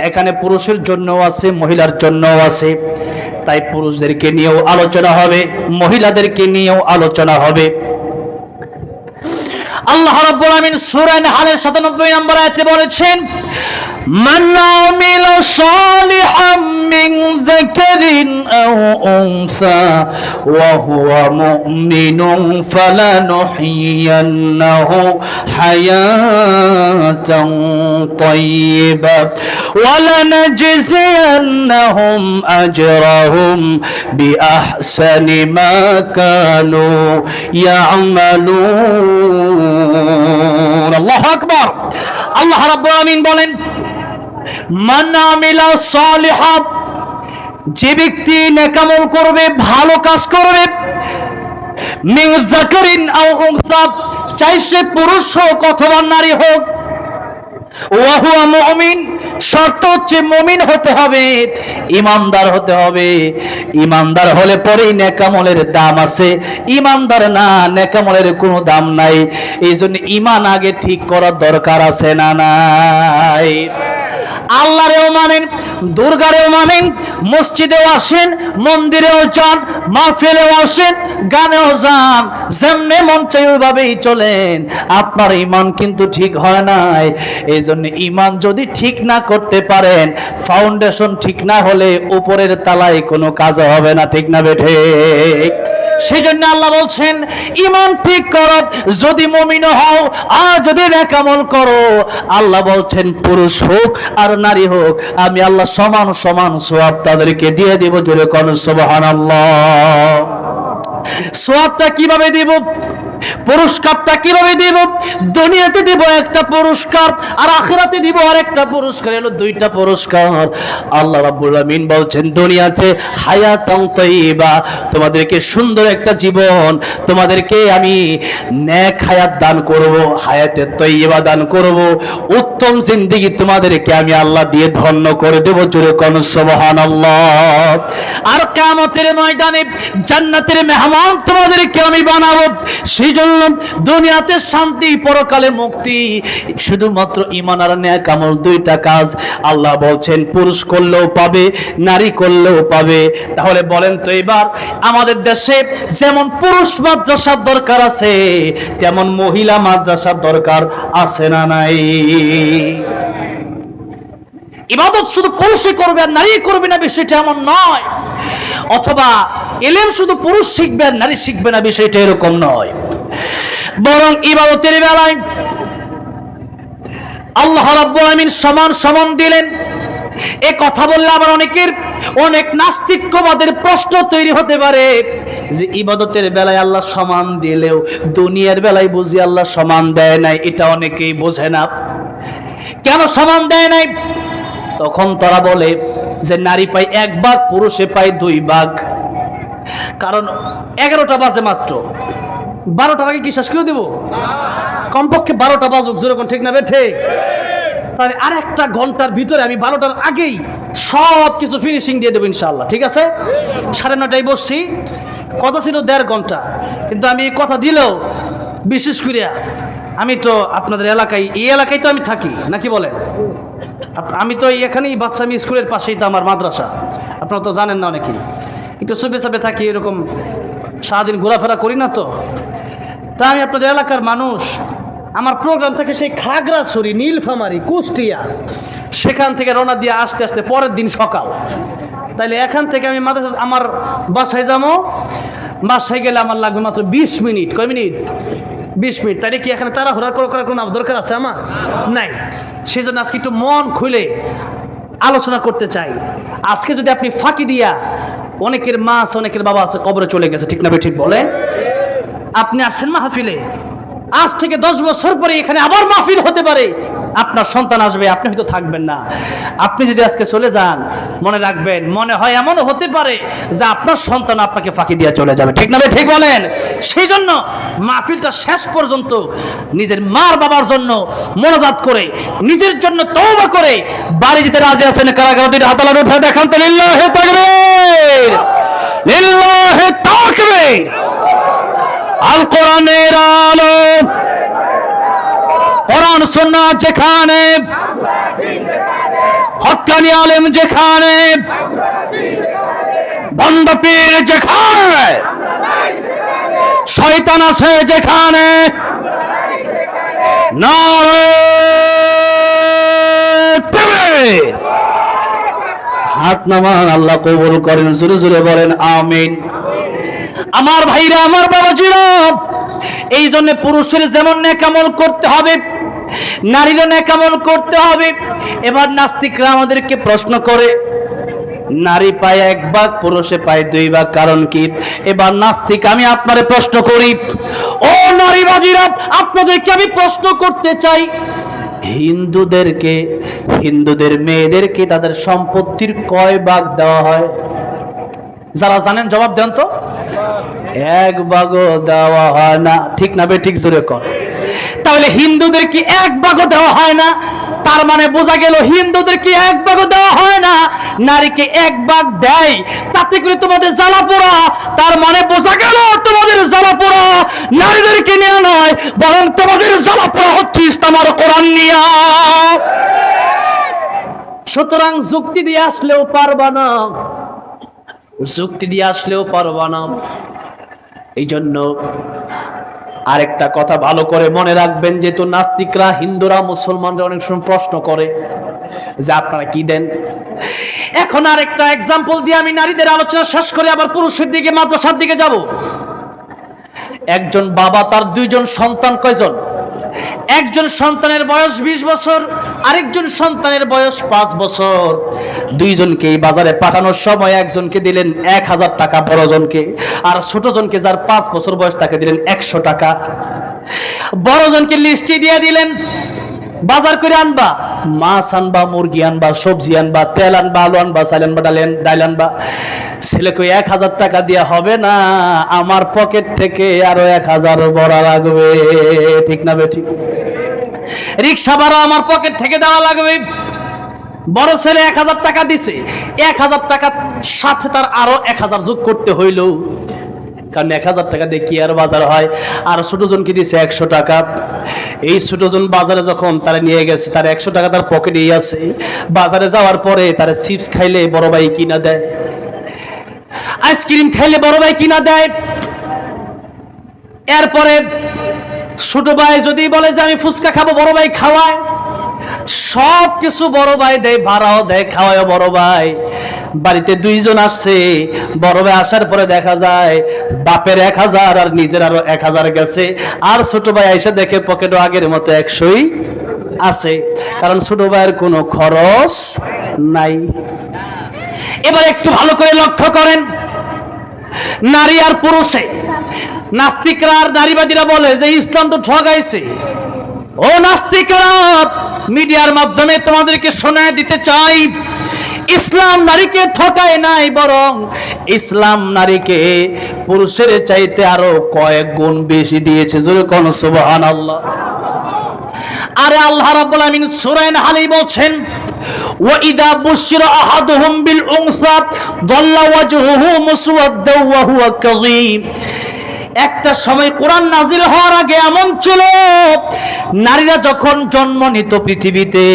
এখানে পুরুষের জন্য আছে, মহিলার জন্য আছে, তাই পুরুষদেরকে নিয়েও আলোচনা হবে, মহিলাদেরকে নিয়েও আলোচনা হবে। আল্লাহ রাব্বুল আলামিন সূরা নাহলের 97 নম্বর আয়াতে বলেছেন, মান আমিলা সালিহাম মিন যাকারিন আও উনসা ওয়া হুয়া মুমিনুন ফালানুহইয়ান্নাহু হায়াতান তাইয়্যিবা ওয়া লানাজজিয়ান্নাহুম আজরাহুম বিআহসানি মা কানু ইয়ামালুন। আল্লাহু আকবার। আল্লাহ রাব্বুল আলামিন বলেন, মান আমিলা সালিহা, যে ব্যক্তি নেক আমল করবে, ভালো কাজ করবে, মিন যাকারিন আও উনসা, চাই সে পুরুষ হোক অথবা নারী হোক, ওয়া হুয়া মুমিন, শর্ত হচ্ছে মুমিন হতে হবে, ইমানদার হতে হবে। ইমানদার হলে পরেই নেক আমলের দাম আছে, ইমানদার না নেক আমলের কোনো দাম নাই। এই জন্য ইমান আগে ঠিক করার দরকার আছে না নাই? আল্লাহরেও মানেন, দুর্গারেও মানেন, মসজিদেও আসেন, মন্দিরেও যান, মাহফিলেও আসেন, গানেও যান, যেমনে মন চাই ওইভাবেই চলেন, আপনার ইমান কিন্তু ঠিক হয় নাই। এই জন্য ইমান যদি ঠিক না করতে পারেন, ফাউন্ডেশন ঠিক না হলে উপরের তালায় কোনো কাজ হবে না, ঠিক না বেঠে? সেই জন্য আল্লাহ বলছেন ইমান ঠিক করো যদি মুমিন হও, আর যদি নেক আমল করো, আল্লাহ বলছেন পুরুষ হোক আর নারী হোক, আমি আল্লাহ সমান সমান সওয়াব তাদেরকে দিয়ে দেব। জোরে কোন সুবহানাল্লাহ। সওয়াবটা কিভাবে দেব, পুরস্কারটা কিভাবে দিব? দুনিয়াতে দিব একটা পুরস্কার, আর আখিরাতে দিব আরেকটা পুরস্কার, হলো দুইটা পুরস্কার। আল্লাহ রাব্বুল আমিন বলছেন দুনিয়াতে হায়াতান তাইয়্যিবা, তোমাদেরকে সুন্দর একটা জীবন, তোমাদেরকে আমি নেক হায়াত দান করব, হায়াতে তাইয়্যিবা দান করব, উত্তম জিন্দেগি তোমাদেরকে আমি আল্লাহ দিয়ে ধন্য করে দেব। জোরে কোন সুবহানাল্লাহ। আর কিয়ামতের ময়দানে জান্নাতের মেহমান তোমাদেরকে আমি বানাবো। সেই জন্য দুনিয়াতে শান্তি, পরকালে মুক্তি, শুধুমাত্র ঈমান আর নেক আমল, দুইটা কাজ। আল্লাহ বলছেন পুরুষ করলেও পাবে, নারী করলেও পাবে। তাহলে বলেন তো এবার আমাদের দেশে যেমন পুরুষ মাদ্রাসার দরকার আছে, তেমন মহিলা মাদ্রাসার দরকার আছে না নাই? ইবাদত শুধু পুরুষই করবে আর নারী করবে না, বিষয়টা এমন নয়। অথবা ইলম শুধু পুরুষ শিখবে আর নারী শিখবে না, বিষয়টা এরকম নয়। বরং ইবাদতের বেলায় আল্লাহ রাব্বুল আমিন সমান সমান দিলেন। এ কথা বললে আবার অনেক নাস্তিক্যবাদের প্রশ্ন তৈরি হতে পারে যে ইবাদতের বেলায় আল্লাহ সমান দিলেও দুনিয়ার বেলায় বুঝি আল্লাহ সমান দেয় নাই। এটা অনেকেই বোঝে না। কেন সমান দেয় নাই? তখন তারা বলে যে নারী পায় 1 ভাগ, পুরুষে পায় 2 ভাগ। কারণ 11টা বাজে মাত্র, 12টার আগে কি শেষ করে দেব? কমপক্ষে 12টা বাজুক, যেরকম, ঠিক না বেঠে? তাহলে আরেকটা ঘন্টার ভিতরে আমি 12টার আগেই সব কিছু ফিনিশিং দিয়ে দেবো ইনশাআল্লাহ, ঠিক আছে? 9:30টায় বসছি, কথা ছিল 1.5 ঘন্টা, কিন্তু আমি কথা দিলেও, বিশেষ করে আমি তো আপনাদের এলাকায়, এই এলাকায় তো আমি থাকি, নাকি বলেন? আমি তো এখানেই বাচ্চা, আমি স্কুলের পাশেই তো আমার মাদ্রাসা, আপনারা তো জানেন না অনেকেই। একটু চুপে চাপে থাকি, এরকম সারাদিন ঘোরাফেরা করি না তো। তা আমি আপনাদের এলাকার মানুষ, আমার প্রোগ্রাম থাকে সেই খাগড়াছড়ি, নীলফামারী, কুষ্টিয়া, সেখান থেকে রওনা দিয়ে আসতে আসতে পরের দিন সকাল। তাইলে এখান থেকে আমি মাদ্রাসা আমার বাসায় যাবো, বাসায় গেলে আমার লাগবে মাত্র 20 মিনিট। কয় মিনিট? 20 মিনিট। তাইলে কি এখানে তাড়াহুড়া করার কোনো দরকার আছে আমার? নাই। সেই জন্য আজকে একটু মন খুলে আলোচনা করতে চাই। আজকে যদি আপনি ফাঁকি দিয়া, অনেকের মা আছে, অনেকের বাবা আছে, কবরে চলে গেছে, ঠিক না ঠিক বলে? আপনি আসছেন মাহফিলে, আজ থেকে 10 বছর পরে এখানে আবার মাহফিল হতে পারে, আপনার সন্তান আসবে, আপনি হয়তো থাকবেন না। আপনি যদি আজকে চলে যান, মনে রাখবেন, মনে হয় এমনও হতে পারে যে আপনার সন্তান আপনাকে ফাঁকি দিয়ে চলে যাবে, ঠিক না ঠিক বলেন? সেই জন্য মাহফিলটা শেষ পর্যন্ত নিজের মার বাবার জন্য মোনাজাত করে, নিজের জন্য তওবা করে বাড়ি যেতে রাজি আছেন? কারাগার দুইটা হাত আলাদা উঠে দেখান তো। লিল্লাহি তাকবীর, লিল্লাহি তাকবীর। আল কোরআনের আলো, কোরআন সুন্নাহ যেখানে, হক্কানি আলেম যেখানে, বন্দ পীর যেখানে, শয়তান আছে যেখানে, নারে তাকবীর। হাত নামান, আল্লাহ কবুল করেন। জোরে জোরে বলেন আমিন। আমার ভাইরা, আমার বাবাজিরা, এই জন্য পুরুষের যেমন নেক আমল করতে হবে, নারীরও নেক আমল করতে হবে। এবার নাস্তিকরা আমাদেরকে প্রশ্ন করে, নারী পায় 1 ভাগ, পুরুষে পায় 2 ভাগ, কারণ কি? এবার নাস্তিক আমি আপনারে প্রশ্ন করি, ও নারীবাদীরা, আপনাদেরকে আমি প্রশ্ন করতে চাই, হিন্দুদের মেয়েদেরকে তাদের সম্পত্তির কয় ভাগ দেওয়া হয়? যারা জানেন জবাব দেন তো। 1 ভাগও দেওয়া হয় না, ঠিক না বে ঠিক? জোরে কর। তাহলে হিন্দুদের কি 1 ভাগও দেওয়া হয় না? তার মানে বোঝা গেল হিন্দুদেরকে এক ভাগও দেওয়া হয় না, নারীকে এক ভাগ দেয়, তাতে করে তোমাদের জ্বালা পোড়া। তার মানে বোঝা গেল তোমাদের জ্বালা পোড়া নারীদেরকে নিয়ে নয়, বরং তোমাদের জ্বালা পোড়া হচ্ছে ইসলাম আর কোরআন নিয়ে। সুতরাং যুক্তি দিয়ে আসলেও পারবা না, যুক্তি দিয়ে আসলেও পারবা না। এই জন্য আরেকটা কথা ভালো করে মনে রাখবেন, যেহেতু নাস্তিকরা, হিন্দুরা, মুসলমানরা অনেক সময় প্রশ্ন করে যে আপনারা কি দেন। এখন আরেকটা এক্সাম্পল দিয়ে আমি নারীদের আলোচনা শেষ করে আবার পুরুষের দিকে, মাদ্রাসার দিকে যাব। একজন বাবা, তার দুইজন সন্তান, কয়জন? একজন সন্তানের বয়স 20 বছর, আরেকজন সন্তানের বয়স 5 বছর। দুইজনকে বাজারে পাঠানোর সময় একজনকে দিলেন 1000 টাকা বড়জনকে, আর ছোটজনকে যার 5 বছর বয়স তাকে দিলেন 100 টাকা। বড়জনকে লিস্টি দিয়ে দিলেন, বাজার করে আনবা, মাছ আনবা, মুরগি আনবা, সবজি আনবা, তেল আনবা, আলু আনবা, চাল আনবা, ডাল আনবা। ছেলেকে 1000 টাকা দেওয়া হবে না, আমার পকেট থেকে আরো 1000 ভরা লাগবে, ঠিক না বেঠিক? রিক্সা ভাড়া আমার পকেট থেকে দেওয়া লাগবে। বড় ছেলে 1000 টাকা দিছে, 1000 টাকার সাথে তার আরো 1000 যোগ করতে হইল, কারণ 1000 টাকা দিয়ে কি আর বাজার হয়। আর ছোটজনকে দিছে 100 টাকা। এই ছোটজন বাজারে যখন তারা নিয়ে গেছে, তার 100 টাকা তার পকেটেই আছে। বাজারে যাওয়ার পরে তার চিপস খাইলে বড় ভাই কিনা দেয়, আইসক্রিম খাইলে বড় ভাই কিনা দেয়। এরপরে ছোট ভাই যদি বলে যে আমি ফুচকা খাবো, বড় ভাই খাওয়ায়। সব কিছু বড় ভাই দেয়, ভাড়াও দেয়, খাওয়ায় বড় ভাই। বাড়িতে দুইজন আসছে, বড় ভাই আসার পরে দেখা যায় বাপের 1000 আর নিজের আরো 1000 গেছে, আর ছোট ভাই এসে দেখে পকেটও আগের মতো 100ই আছে, কারণ ছোট ভাইয়ের কোনো খরচ নাই। এবার একটু ভালো করে লক্ষ্য করেন, নারী আর পুরুষে নাস্তিকরা আর নারীবাদীরা বলে যে ইসলাম তো ঠগাইছে। ও নাস্তিকরা, মিডিয়ার মাধ্যমে তোমাদেরকে শোনায় দিতে চাই, ইসলাম নারীকে ঠকায় নাই, বরং ইসলাম নারীকে পুরুষের চাইতে আরো কয়েক গুণ বেশি দিয়েছে। জোরে কোন সুবহানাল্লাহ। আরে আল্লাহ রাব্বুল আমিন সূরা নাহলে বলছেন, ওয়া ইদা বুশিরা আহাদুহুম বিল উনসা দাল্লা ওয়াজহুহু মুসওয়াদ্দাও ওয়া হুয়া কাযীম। একটা সময় কোরআন নাজিল হওয়ার আগে এমন ছিল, নারীরা যখন জন্ম নিত পৃথিবীতে,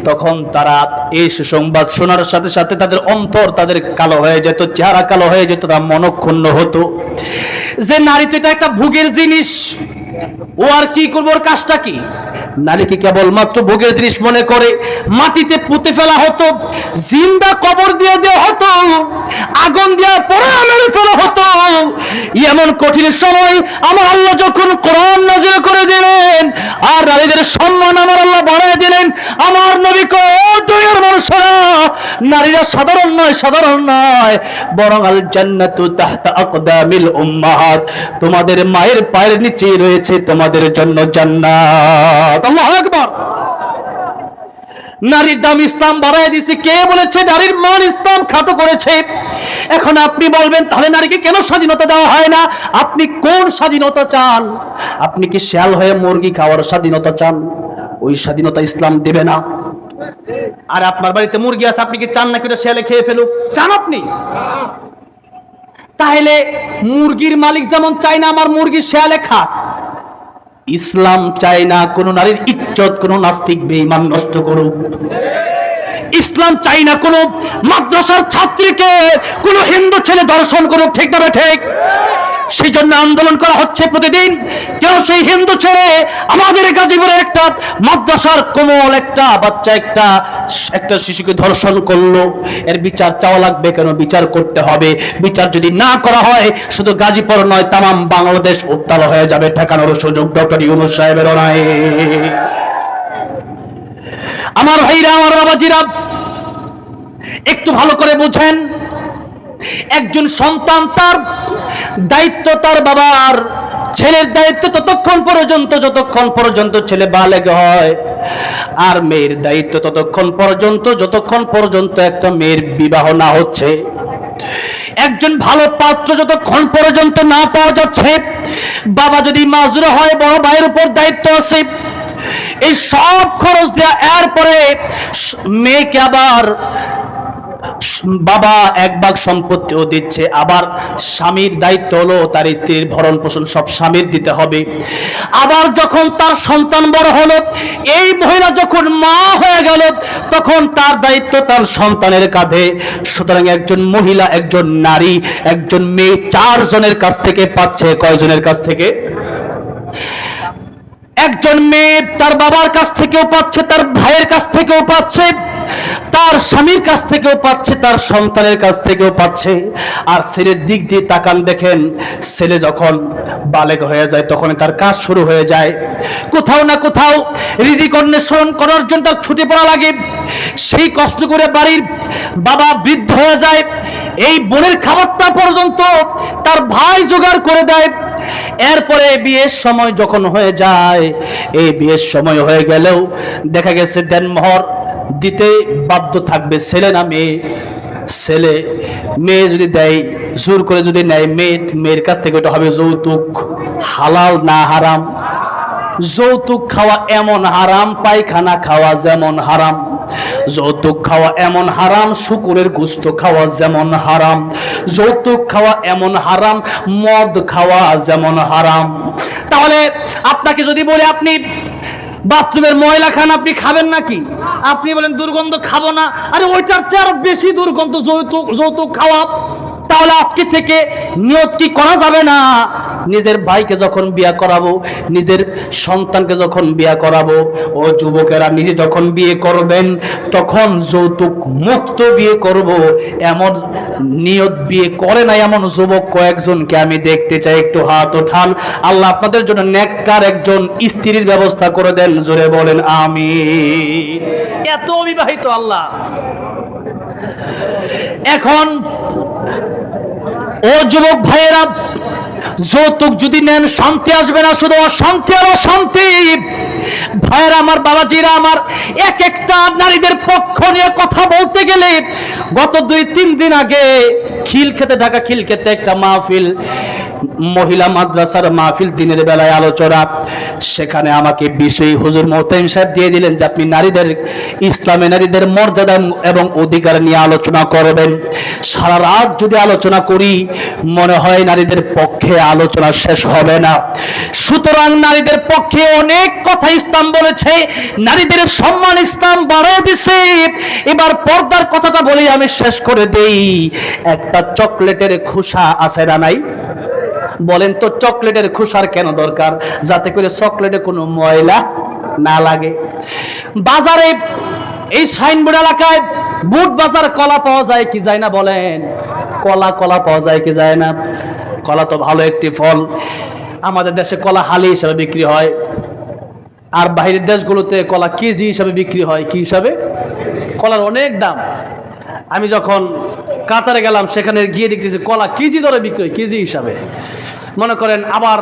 তখন তারা এই সুসংবাদ শোনার সাথে সাথে তাদের অন্তর তাদের কালো হয়ে যেত, চেহারা কালো হয়ে যেত, তারা মনক্ষুণ্ণ হতো যে নারী তো এটা একটা ভোগের জিনিস, ও আর কি করবো, ওর কাজটা কি? নারীকে কেবলমাত্র ভোগের জিনিস মনে করে মাটিতে পুঁতে ফেলা হতো, জিন্দা কবর দিয়ে দেওয়া হতো, আগুন দিয়ে পোড়া মেরে ফেলা হতো। এমন কঠিন সময় আমার আল্লাহ যখন কোরআন নাযিল করে দিলেন, আর নারীদের সম্মান আমার আল্লাহ বাড়ায় দিলেন, আমার নবী কয়, ও দুনিয়ার মানুষেরা, নারীরা সাধারণ নয়, সাধারণ নয়, বরং আল জান্নাতু তাহতা আকদামিল উম্মাহাত, তোমাদের মায়ের পায়ের নিচেই রয়েছে তোমাদের জন্য জান্নাত। আল্লাহু আকবার। নারীর দাম ইসলাম বাড়ায় দিয়েছে। কে বলেছে নারীর মান ইসলাম খাটো করেছে? এখন আপনি বলবেন তাহলে নারীকে কেন স্বাধীনতা দেওয়া হয় না? আপনি কোন স্বাধীনতা চান? আপনি কি শেয়াল হয়ে মুরগি খাওয়ার স্বাধীনতা চান? ওই স্বাধীনতা ইসলাম দেবে না। আর আপনার বাড়িতে মুরগি আছে, আপনি কি চান না কেটে শেয়ালে খেয়ে ফেলুক? চান আপনি? তাহলে মুরগির মালিক যেমন চায় না আমার মুরগি শেয়ালে খাক, ইসলাম চায় না কোন নারীর ইজ্জত কোন নাস্তিক বেঈমান নষ্ট করুক। ইসলাম চাই না কোন মাদ্রাসার ছাত্রীকে কোন হিন্দু ছেলে ধর্ষণ করুক, ঠিক না ঠিক? সেই জন্য আন্দোলন করা হচ্ছে প্রতিদিন। কেন সেই হিন্দু ছেলে আমাদের গাজীপুরের একটা মাদ্রাসার কোমল একটা বাচ্চা একটা শিশুকে ধর্ষণ করলো, এর বিচার চাওয়া লাগবে। কেন বিচার করতে হবে? বিচার যদি না করা হয় শুধু গাজীপুর নয়, তামাম বাংলাদেশ উত্তাল হয়ে যাবে। ঠেকানোর সুযোগ ডক্টর ইউনূস সাহেবেরও নাই। আমার ভাইরা, আমার বাবাজিরা, একটু ভালো করে বুঝেন, একজন সন্তান তার দায়িত্ব তার বাবার, ছেলের দায়িত্ব ততক্ষণ পর্যন্ত যতক্ষণ পর্যন্ত ছেলে বালেগ হয়, আর মেয়ের দায়িত্ব ততক্ষণ পর্যন্ত যতক্ষণ পর্যন্ত একটা মেয়ের বিবাহ না হচ্ছে। একজন ভালো পাত্র যতক্ষণ পর্যন্ত না পাওয়া যাচ্ছে, বাবা যদি মাজুর হয় বড় ভাইয়ের উপর দায়িত্ব আছে। এই সব খরচ দেয়া, এরপরে মেয়েকে আবার বাবা এক ভাগ সম্পত্তিও দিচ্ছে, আবার স্বামীর দায়িত্ব হলো তার স্ত্রীর ভরণ পোষণ সব স্বামীর দিতে হবে। আবার যখন তার সন্তান বড় হলো, এই মহিলা যখন মা হয়ে গেল, তখন তার দায়িত্ব তার সন্তানের কাঁধে। সুতরাং একজন মহিলা, একজন নারী, একজন মেয়ে 4 জনের কাছ থেকে পাচ্ছে। কয়জনের কাছ থেকে? একজন মেয়ে তার বাবার কাছ থেকেও পাচ্ছে, তার ভাইয়ের কাছ থেকেও পাচ্ছে, তার স্বামীর কাছ থেকেও পাচ্ছে, তার সন্তানের কাছ থেকেও পাচ্ছে। আর ছেলের দিক দিয়ে তাকান, দেখেন ছেলে যখন বালেগ হয়ে যায় তখন তার কাজ শুরু হয়ে যায়। কোথাও না কোথাও রিজিক অন্বেষণ করার জন্য তার ছুটি পড়া লাগে। সেই কষ্ট করে বাড়ির বাবা বৃদ্ধ হয়ে যায়, এই বোনের খাবারটা পর্যন্ত তার ভাই জোগাড় করে দেয়। এরপরে বিয়ের সময় যখন হয়ে যায়, এই বিয়ের সময় হয়ে গেলেও দেখা গেছে দেনমোহর দিতে বাধ্য থাকবে ছেলে না মেয়ে। ছেলে, মেয়ে যদি দেয়, জোর করে যদি নেয়, মেয়ের কাছ থেকে ওটা হবে যৌতুক। হালাল না হারাম? যৌতুক খাওয়া এমন হারাম, পায়খানা খাওয়া যেমন হারাম, যৌতুক খাওয়া এমন হারাম, শুকুরের গোশত খাওয়া যেমন হারাম, যৌতুক খাওয়া এমন হারাম, মদ খাওয়া যেমন হারাম। তাহলে আপনাকে যদি বলে আপনি বাথরুমের ময়লা খান, আপনি খাবেন নাকি? আপনি বলেন দুর্গন্ধ খাবো না। আরে ওইটার চেয়ে আরো বেশি দুর্গন্ধ যৌতুক খাওয়া। তাহলে আজকে থেকে নিয়ত কি করা যাবে না, নিজের ভাইকে যখন বিয়ে করাবো, নিজের সন্তানকে যখন বিয়ে করাবো, ও যুবকেরা নিজে যখন বিয়ে করবেন তখন যৌতুক মুক্ত বিয়ে করব, এমন নিয়ত বিয়ে করে না এমন যুবক কয়েকজনকে আমি দেখতে চাই। একটু হাত ওঠান। আল্লাহ আপনাদের জন্য নেককার একজন স্ত্রীর ব্যবস্থা করে দেন। জোরে বলেন আমিন। এত অবিবাহিত আল্লাহ। এখন ও যুবক ভাইয়েরা, যৌতুক যদি নেন শান্তি আসবে না, শুধু অশান্তি আর অশান্তি। ভাইয়েরা আমার, বাবাজিরা আমার, এক একটা নারীদের পক্ষ নিয়ে কথা বলতে গেলে গত 2-3 দিন আগে ঢাকা খিলক্ষেতে একটা মাহফিল, মহিলা মাদ্রাসার মাহফিল, দিনের বেলায় আলোচনা। সেখানে আমাকে বিষয় হুজুর মোহতামিম সাহেব দিয়ে দিলেন যে আপনি নারীদের, ইসলামে নারীদের মর্যাদা এবং অধিকার নিয়ে আলোচনা করবেন। সারা রাত যদি আলোচনা করি মনে হয় নারীদের পক্ষে আলোচনা শেষ হবে না। সুতরাং নারীদের পক্ষে অনেক কথা ইসলাম বলেছে, নারীদের সম্মান ইসলাম বাড়িয়ে দিছে। এবার পর্দার কথাটা বলেই আমি শেষ করে দেই। একটা চকলেটের খোসা আছে না নাই? বলেন তো চকলেটের খোসার কেন দরকার? যাতে করে চকলেটে কোনো ময়লা না লাগে। বাজারে এই সাইনবোর্ড এলাকায় বুট বাজার কলা পাওয়া যায় কি যায় না? বলেন, কলা পাওয়া যায় কি যায় না? কলা তো ভালো একটি ফল। আমাদের দেশে কলা হালি হিসাবে বিক্রি হয়, আর বাইরের দেশগুলোতে কলা কেজি হিসাবে বিক্রি হয়। কি হিসাবে? কলার অনেক দাম। আমি যখন কাতারে গেলাম সেখানে গিয়ে দেখতেছি কলা কেজি দরে বিক্রি হয়, কেজি হিসাবে। মনে করেন আবার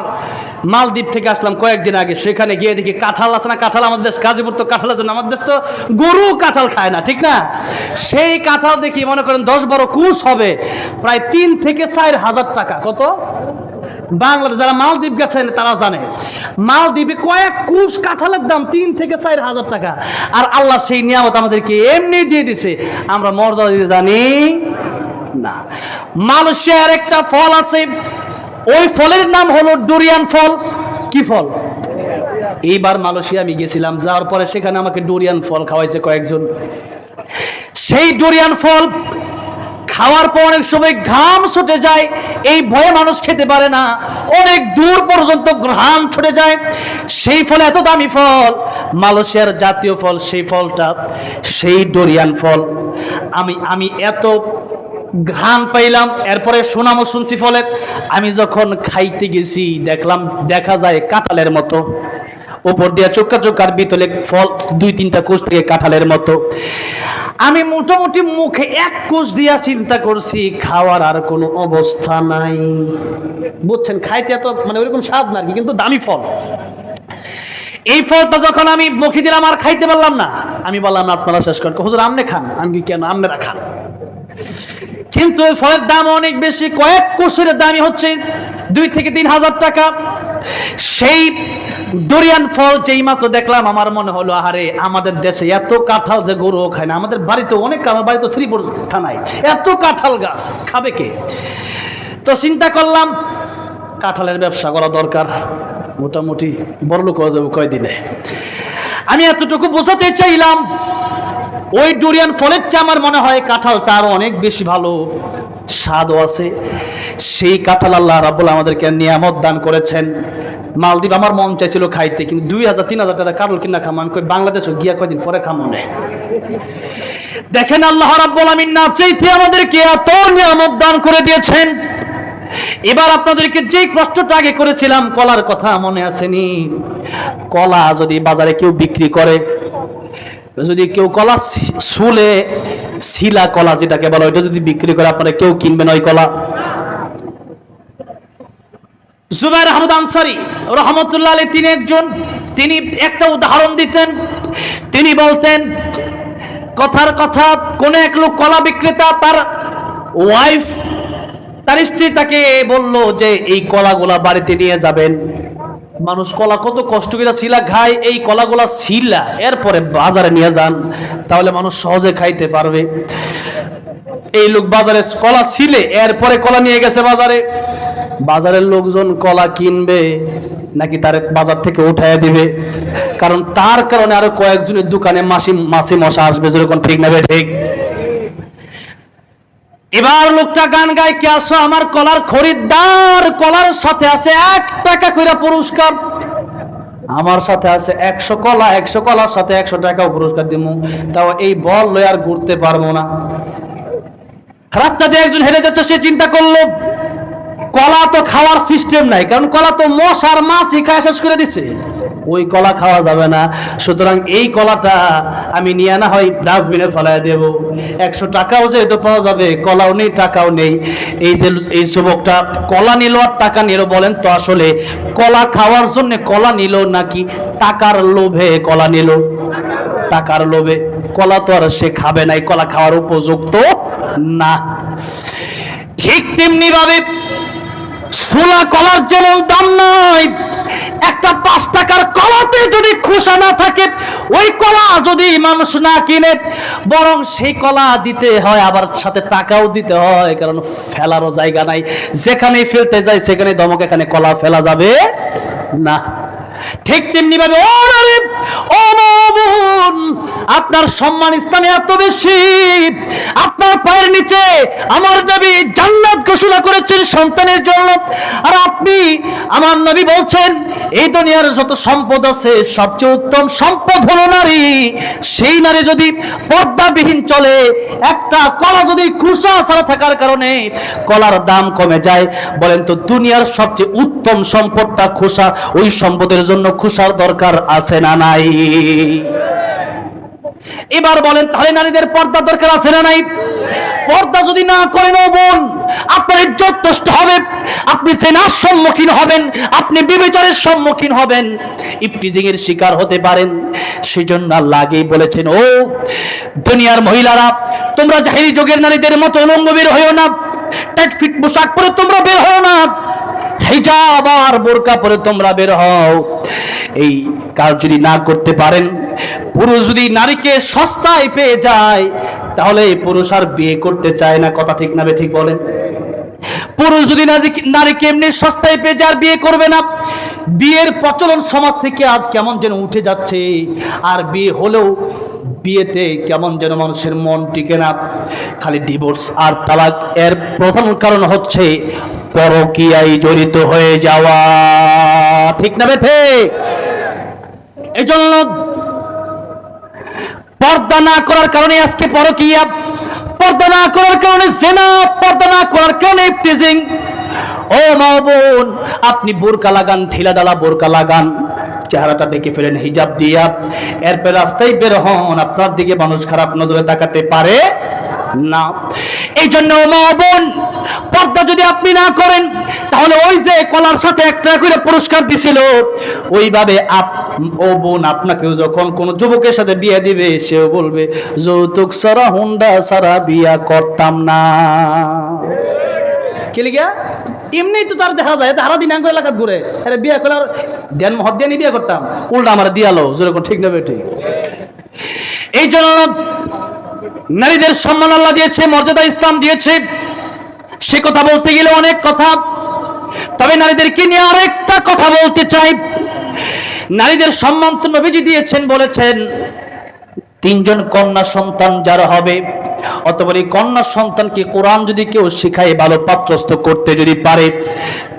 মালদ্বীপ থেকে আসলাম কয়েকদিন আগে, সেখানে গিয়ে দেখি কাঁঠাল আছে না, কাঁঠাল আমাদের দেশ গাজীপুর তো কাঁঠালের জন্য, আমাদের দেশ তো গরু কাঁঠাল খায় না, ঠিক না? সেই কাঁঠাল দেখি মনে করেন 10-12 কুশ হবে, প্রায় 3 থেকে 4 হাজার টাকা। কত? বাংলাদেশ, যারা মালদ্বীপ গেছেন তারা জানে, মালদ্বীপে কয়েক কুশ কাঁঠালের দাম 3 থেকে 4 হাজার টাকা। আর আল্লাহ সেই নিয়ামত আমাদেরকে এমনি দিয়ে দিছে, আমরা মর্যাদা দিতে জানি না। মালয়েশিয়ার একটা ফল আছে, ওই ফলের নাম হলো ডুরিয়ান ফল। কি ফল? এইবার মালয়েশিয়া আমি গেছিলাম, যাওয়ার পরে সেখানে আমাকে ডুরিয়ান ফল খাওয়াইছে কয়েকজন। সেই ডুরিয়ান ফল খাওয়ার পর অনেক সময় ঘাম ছুটে যায়, এই ভয়ে মানুষ খেতে পারে না, অনেক দূর পর্যন্ত ঘাম ছুটে যায়। সেই ফল এত দামি ফল, মালয়েশিয়ার জাতীয় ফল সেই ফলটা, সেই ডুরিয়ান ফল। আমি এত ঘ্রাণ পাইলাম, এরপরে সুনামও শুনছি ফলের। আমি যখন খাইতে গেছি দেখা যায় কাঁঠালের মতো, উপর দিয়ে চোক্কা চোক্কার ভিতরে ফল 2-3টা কোষ থেকে কাঁঠালের মতো। আমি মোটামুটি মুখে 1 কোষ দিয়া চিন্তা করছি খাওয়ার আর কোনো অবস্থা নাই। বুঝছেন, খাইতে এত মানে ওইরকম স্বাদ না কি, কিন্তু দামি ফল। এই ফলটা যখন আমি মুখে দিলাম আর খাইতে পারলাম না। আমি বললাম আপনারা শেষ করেন। হুজুর আপনি খান। আমি কি, কেন? আপনারা খান। কিন্তু ওই ফলের দাম অনেক বেশি, কয়েক কোষের দামই হচ্ছে 2 থেকে 3 হাজার টাকা। সেই ডুরিয়ান ফল যেই মাত্র দেখলাম আমার মনে হলো আরে আমাদের দেশে এত কাঁঠাল যে গরুও খায় না, আমাদের বাড়িতে অনেক, আমার বাড়িতে শ্রীপুর থানায় এত কাঁঠাল গাছ, খাবে কে? তো চিন্তা করলাম কাঁঠালের ব্যবসা করা দরকার, মোটামুটি বড়লোক হয়ে যাবো কয়দিনে। আমি এতটুকু বোঝাতে চাইলাম ওই ডুরিয়ান ফলের চেয়ে আমার মনে হয় কাঁঠাল তার অনেক বেশি ভালো স্বাদও আছে। সেই কাঁঠাল আল্লাহ রাব্বুল আমাদেরকে নিয়ামত দান করেছেন। মালদ্বীপ আমার মন চাইছিল খাইতে, কিন্তু 2000-3000 টাকা কাঁঠাল কিনা খাম, আমি কই বাংলাদেশে গিয়া কয়দিন পরে খামো না। দেখেন আল্লাহ রাব্বুল আমিন না চাইতে আমাদেরকে এত নিয়ামত দান করে দিয়েছেন। এবার আপনাদেরকে যেই প্রশ্নটা আগে করেছিলাম কলার কথা মনে আসেনি? কলা যদি বাজারে কেউ বিক্রি করে, যদি কেউ কলা শুলে শিলা কলা যেটাকে বলা, ওইটা যদি বিক্রি করে আপনারা কেউ কিনবেন ওই কলা? জুবাইর আহমদ আনসারী রাহমাতুল্লাহ আলাইহি তিনি একটা উদাহরণ দিতেন। তিনি বলতেন কথার কথা, কোন এক লোক কলা বিক্রেতা, তার ওয়াইফ, তার স্ত্রী তাকে বলল যে এই কলাগুলা বাড়িতে নিয়ে যাবেন। মানুষ কলা কত কষ্ট করে শিলা খায়, এই কলাগুলা শিলা এরপরে বাজারে নিয়ে যান, তাহলে মানুষ সহজে খাইতে পারবে। এই লোক বাজারে কলা ছিলে এরপরে কলা নিয়ে গেছে বাজারে। বাজারের লোকজন কলা কিনবে নাকি তার বাজার থেকে উঠাইয়া দিবে? কারণ তার কারণে আরো কয়েকজনের দোকানে মাছি মশা আসবে, যেরকম ঠিক না ঠিক? এবার লোকটা গান গায়, কে আসো আমার কলার খরিদ্দার, কলার সাথে আছে 1 টাকা করে পুরস্কার, আমার সাথে আছে 100 কলা, 100 কলার সাথে 100 টাকাও পুরস্কার দিব, তাও এই বল লয়ে আর ঘুরতে পারবো না। রাস্তা দিয়ে একজন হেরে যাচ্ছে, সে চিন্তা করলো কলা তো খাওয়ার সিস্টেম নাই, কারণ কলা তো মশার মাছি খায় শেষ করে দিছে, ওই কলা খাওয়া যাবে না। সুতরাং এই কলাটা আমি নিয়ে না হয় ডাস্টবিনে ফেলায় দেব, 100 টাকাও যেহেতু পাওয়া যাবে, কলাও নেই টাকাও নেই। এই যুবকটা কলা নিল আর টাকা নিল, বলেন তো আসলে কলা খাওয়ার জন্য কলা নিল নাকি টাকার লোভে কলা নিল? টাকার লোভে। কলা তো আর সে খাবে নাই, কলা খাওয়ার উপযুক্ত না। ঠিক তেমনি ভাবে ছোলা কলার যেমন দাম নাই, একটা 5 টাকার কলাতে যদি খোসা না থাকে, ওই কলা যদি মানুষ না কিনে, বরং সেই কলা দিতে হয়, আবার সাথে টাকাও দিতে হয়, কারণ ফেলারও জায়গা নাই। যেখানেই ফেলতে যায় সেখানে ধমক, এখানে কলা ফেলা যাবে না। ঠিক তেমনি ভাবে ও বোন, আপনার সম্মান ইসলামে এত বেশি, আপনার পায়ের নিচে আমার নবী জান্নাত ঘোষণা করেছেন সন্তানের জন্য, আর আপনি, আমার নবী বলছেন এই দুনিয়ার যত সম্পদ আছে সবচেয়ে উত্তম সম্পদ হলো নারী। সেই নারী যদি পর্দাবিহীন চলে, একটা কলা যদি খোসা ছাড়া থাকার কারণে কলার দাম কমে যায়, বলেন তো দুনিয়ার সবচেয়ে উত্তম সম্পদটা খোসা, ওই সম্পদের জন্য খোসার দরকার আছে না নাই? এবার বলেন তাহলে নারীদের পর্দা দরকার আছে না নাই? পর্দা যদি না করেন ও বোন, আপনার ইজ্জত নষ্ট হবে, আপনি জেনার সম্মুখীন হবেন, আপনি বিবেচনার সম্মুখীন হবেন, ইফটিজিং এর শিকার হতে পারেন। সেজন্য আল্লাহ আগেই বলেছেন, ও দুনিয়ার মহিলারা, তোমরা জাহেলি যুগের নারীদের মতো উলঙ্গ বের হইও না, টাইট ফিট পোশাক পরে তোমরা বের হও না, হিজাব আর বোরকা পরে তোমরা বের হও। এই কাজ যদি না করতে পারেন, পুরুষ যদি নারীকে সস্তায় পেয়ে যায়, তাহলে পুরুষ আর বিয়ে করতে চায় না। কথা ঠিক না ঠিক বলেন? পুরুষ যদি নারীকে এমনি সস্তায় পেয়ে যায় আর বিয়ে করবে না। বিয়ের প্রচলন সমাজ থেকে আজ কেমন যেন উঠে যাচ্ছে, আর বিয়ে হলেও বিয়েতে কেমন যেন মানুষের মন টিকে না, খালি ডিভোর্স আর তালাক। এর প্রধান কারণ হচ্ছে পরকীয়ায় জড়িত হয়ে যাওয়া। ঠিক না ঠিক? এজন্য পর্দা না করার কারণে আজকে পরকীয়া, পর্দা না করার কারণে জিনা, পর্দা না করার কারণে ইফতিজিং। ও মা বোন, আপনি বোরকা লাগান, ঢিলা ঢালা বোরকা লাগান, চেহারাটা দেখে ফেলেন হিজাব দিয়া, এরপর রাস্তায় বের হন, আপনার দিকে মানুষ খারাপ নজরে তাকাতে পারে না। এই জন্য মা বোন, পর্দা যদি আপনি না করেন, তাহলে ওই যে কলার সাথে 1 টাকা করে পুরস্কার দিছিল, ওইভাবে ও বোন আপনাকেও যখন কোন যুবকের সাথে বিয়ে দিবে, সেও বলবে যৌতুক ছাড়া হুন্ডা ছাড়া বিয়া করতাম না। কি লিগা? এমনি তো তার দেখা যায় হারা দিন আঙ্গ এলাকাত ঘুরে আরে বিয়ে করে দেন মহৎ দিয়ে বিয়ে করতাম উল্টা আমার দিয়ালো যেরকম ঠিক নেবে ঠিক। এই জন্য নারীদের সম্মান আল্লাহ দিয়েছে, মর্যাদা ইসলাম দিয়েছে, সে কথা বলতে গেলে অনেক কথা। তবে নারীদেরকে নিয়ে আরেকটা কথা বলতে চাই। নারীদের সম্মান তো নবীজি দিয়েছেন, বলেছেন তিনজন কন্যা সন্তান যার হবে, অতঃপর এই কন্যা সন্তানকে কোরআন যদি কেউ শিখায়, ভালো পাত্রস্থ করতে যদি পারে,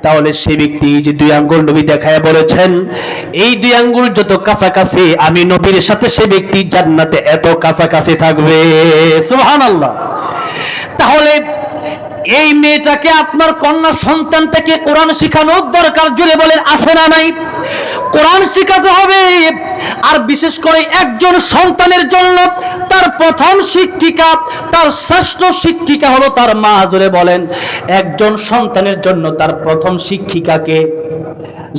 তাহলে সে ব্যক্তি যে দুই আঙ্গুল নবী দেখায় বলেছেন, এই দুই আঙ্গুল যত কাছাকাছি আমি নবীর সাথে সে ব্যক্তি জান্নাতে এত কাছাকাছি থাকবে। সুবহানাল্লাহ। তাহলে এই মেয়েটাকে, আপনার কন্যা সন্তানটাকে কোরআন শিখানোর দরকার, জুড়ে বলেন আছে না নাই? কোরআন শিখাতে হবে। আর বিশেষ করে একজন সন্তানের জন্য তার প্রথম শিক্ষিকা, তার শ্রেষ্ঠ শিক্ষিকা হলো তার মা। জোরে বলেন, একজন সন্তানের জন্য তার প্রথম শিক্ষিকাকে,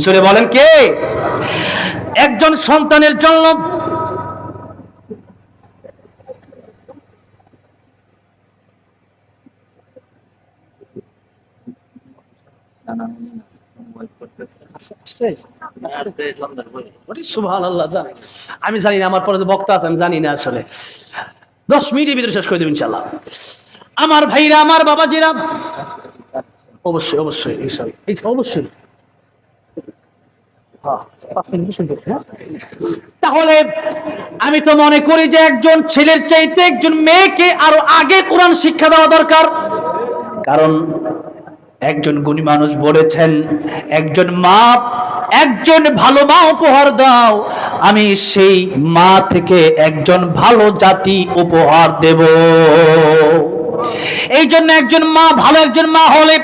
জোরে বলেন কে? একজন সন্তানের জন্য সুবহানাল্লাহ। আমি জানি না, আমার পরে যে বক্তা আছে আমি জানি না, আসলে 10 মিনিটের ভিতরে শেষ করে দেব ইনশাআল্লাহ। আমার ভাইরা, আমার বাবাজিরা, অবশ্যই অবশ্যই অবশ্যই তাহলে আমি তো মনে করি যে একজন ছেলের চাইতে একজন মেয়েকে আরো আগে কোরআন শিক্ষা দেওয়া দরকার। কারণ একজন গুণী মানুষ বলেছেন, একজন মা, একজন ভালো মা উপহার দাও, আমি সেই মা থেকে একজন ভালো জাতি উপহার দেব। এই জন্য একজন মা, ভালো একজন মা হলে,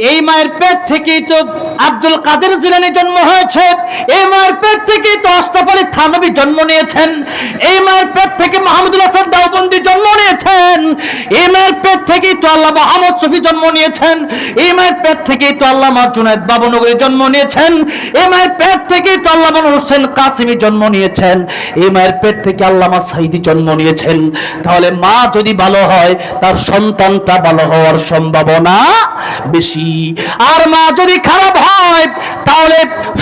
এই মায়ের পেট থেকেই তো আব্দুল কাদের জিলানী জন্ম হয়েছে, এই মায়ের পেট থেকেই তো আশরাফ আলী থানভী জন্ম নিয়েছেন, এই মায়ের পেট থেকে মাহমুদুল হাসান দেওবন্দি জন্ম নিয়েছেন, এই মায়ের পেট থেকেই তো আল্লামা আহমদ শফী জন্ম নিয়েছেন, এই মায়ের পেট থেকেই তো আল্লামা জুনায়েদ বাবনগরী জন্ম নিয়েছেন, এই মায়ের পেট থেকেই তো আল্লামা হোসেন কাসিমি জন্ম নিয়েছেন, এই মায়ের পেট থেকে আল্লামা সাইদি জন্ম নিয়েছেন। তাহলে মা যদি ভালো হয়, তার সন্তানটা ভালো হওয়ার সম্ভাবনা বেশি। আর মা যদি খারাপ হয়, তাহলে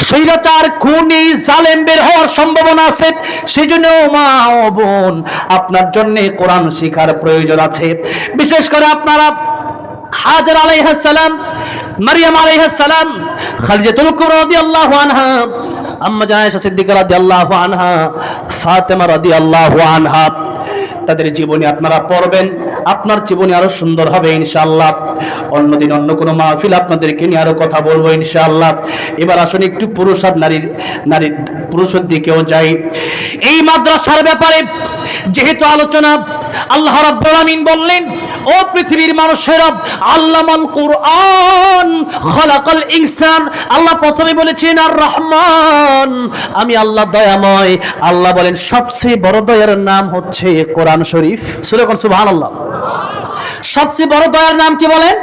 স্বৈরাচার, খুনি, জালেম বের হওয়ার সম্ভাবনা আছে। সেজন্য মা ও বোন, আপনার জন্য কোরআন শিখার প্রয়োজন আছে। বিশেষ করে আপনারা হাজরা আলাইহিস সালাম, মারিয়াম আলাইহিস সালাম, খাদিজাতুল কুবরা রাদিয়াল্লাহু আনহা, আম্মা জানা আয়েশা সিদ্দিকা রাদিয়াল্লাহু আনহা, ফাতেমা রাদিয়াল্লাহু আনহা, তাদের জীবনী আপনারা পড়বেন, আপনার জীবনী আরো সুন্দর হবে ইনশাআল্লাহ। অন্যদিন অন্য কোনো মাহফিল আপনাদেরকে নিয়ে আরো কথা বলবো ইনশাআল্লাহ। এবার আসুন একটু পুরুষ আর পুরুষের দিকেও যাই। এই মাদ্রাসার ব্যাপারে যেহেতু আলোচনা, আল্লাহ রাব্বুল আমিন বললেন, ও পৃথিবীর মানুষেরা, আল্লামাল কুরআন খালাকাল ইনসান। আল্লাহ প্রথমে বলেছেন আর রহমান, আমি আল্লাহ দয়াময়। আল্লাহ বলেন সবচেয়ে বড় দয়ার নাম হচ্ছে কোরআন শরীফ। সূরা সুবহানাল্লাহ। সবচেয়ে বড় দয়ার নাম কি বলেন?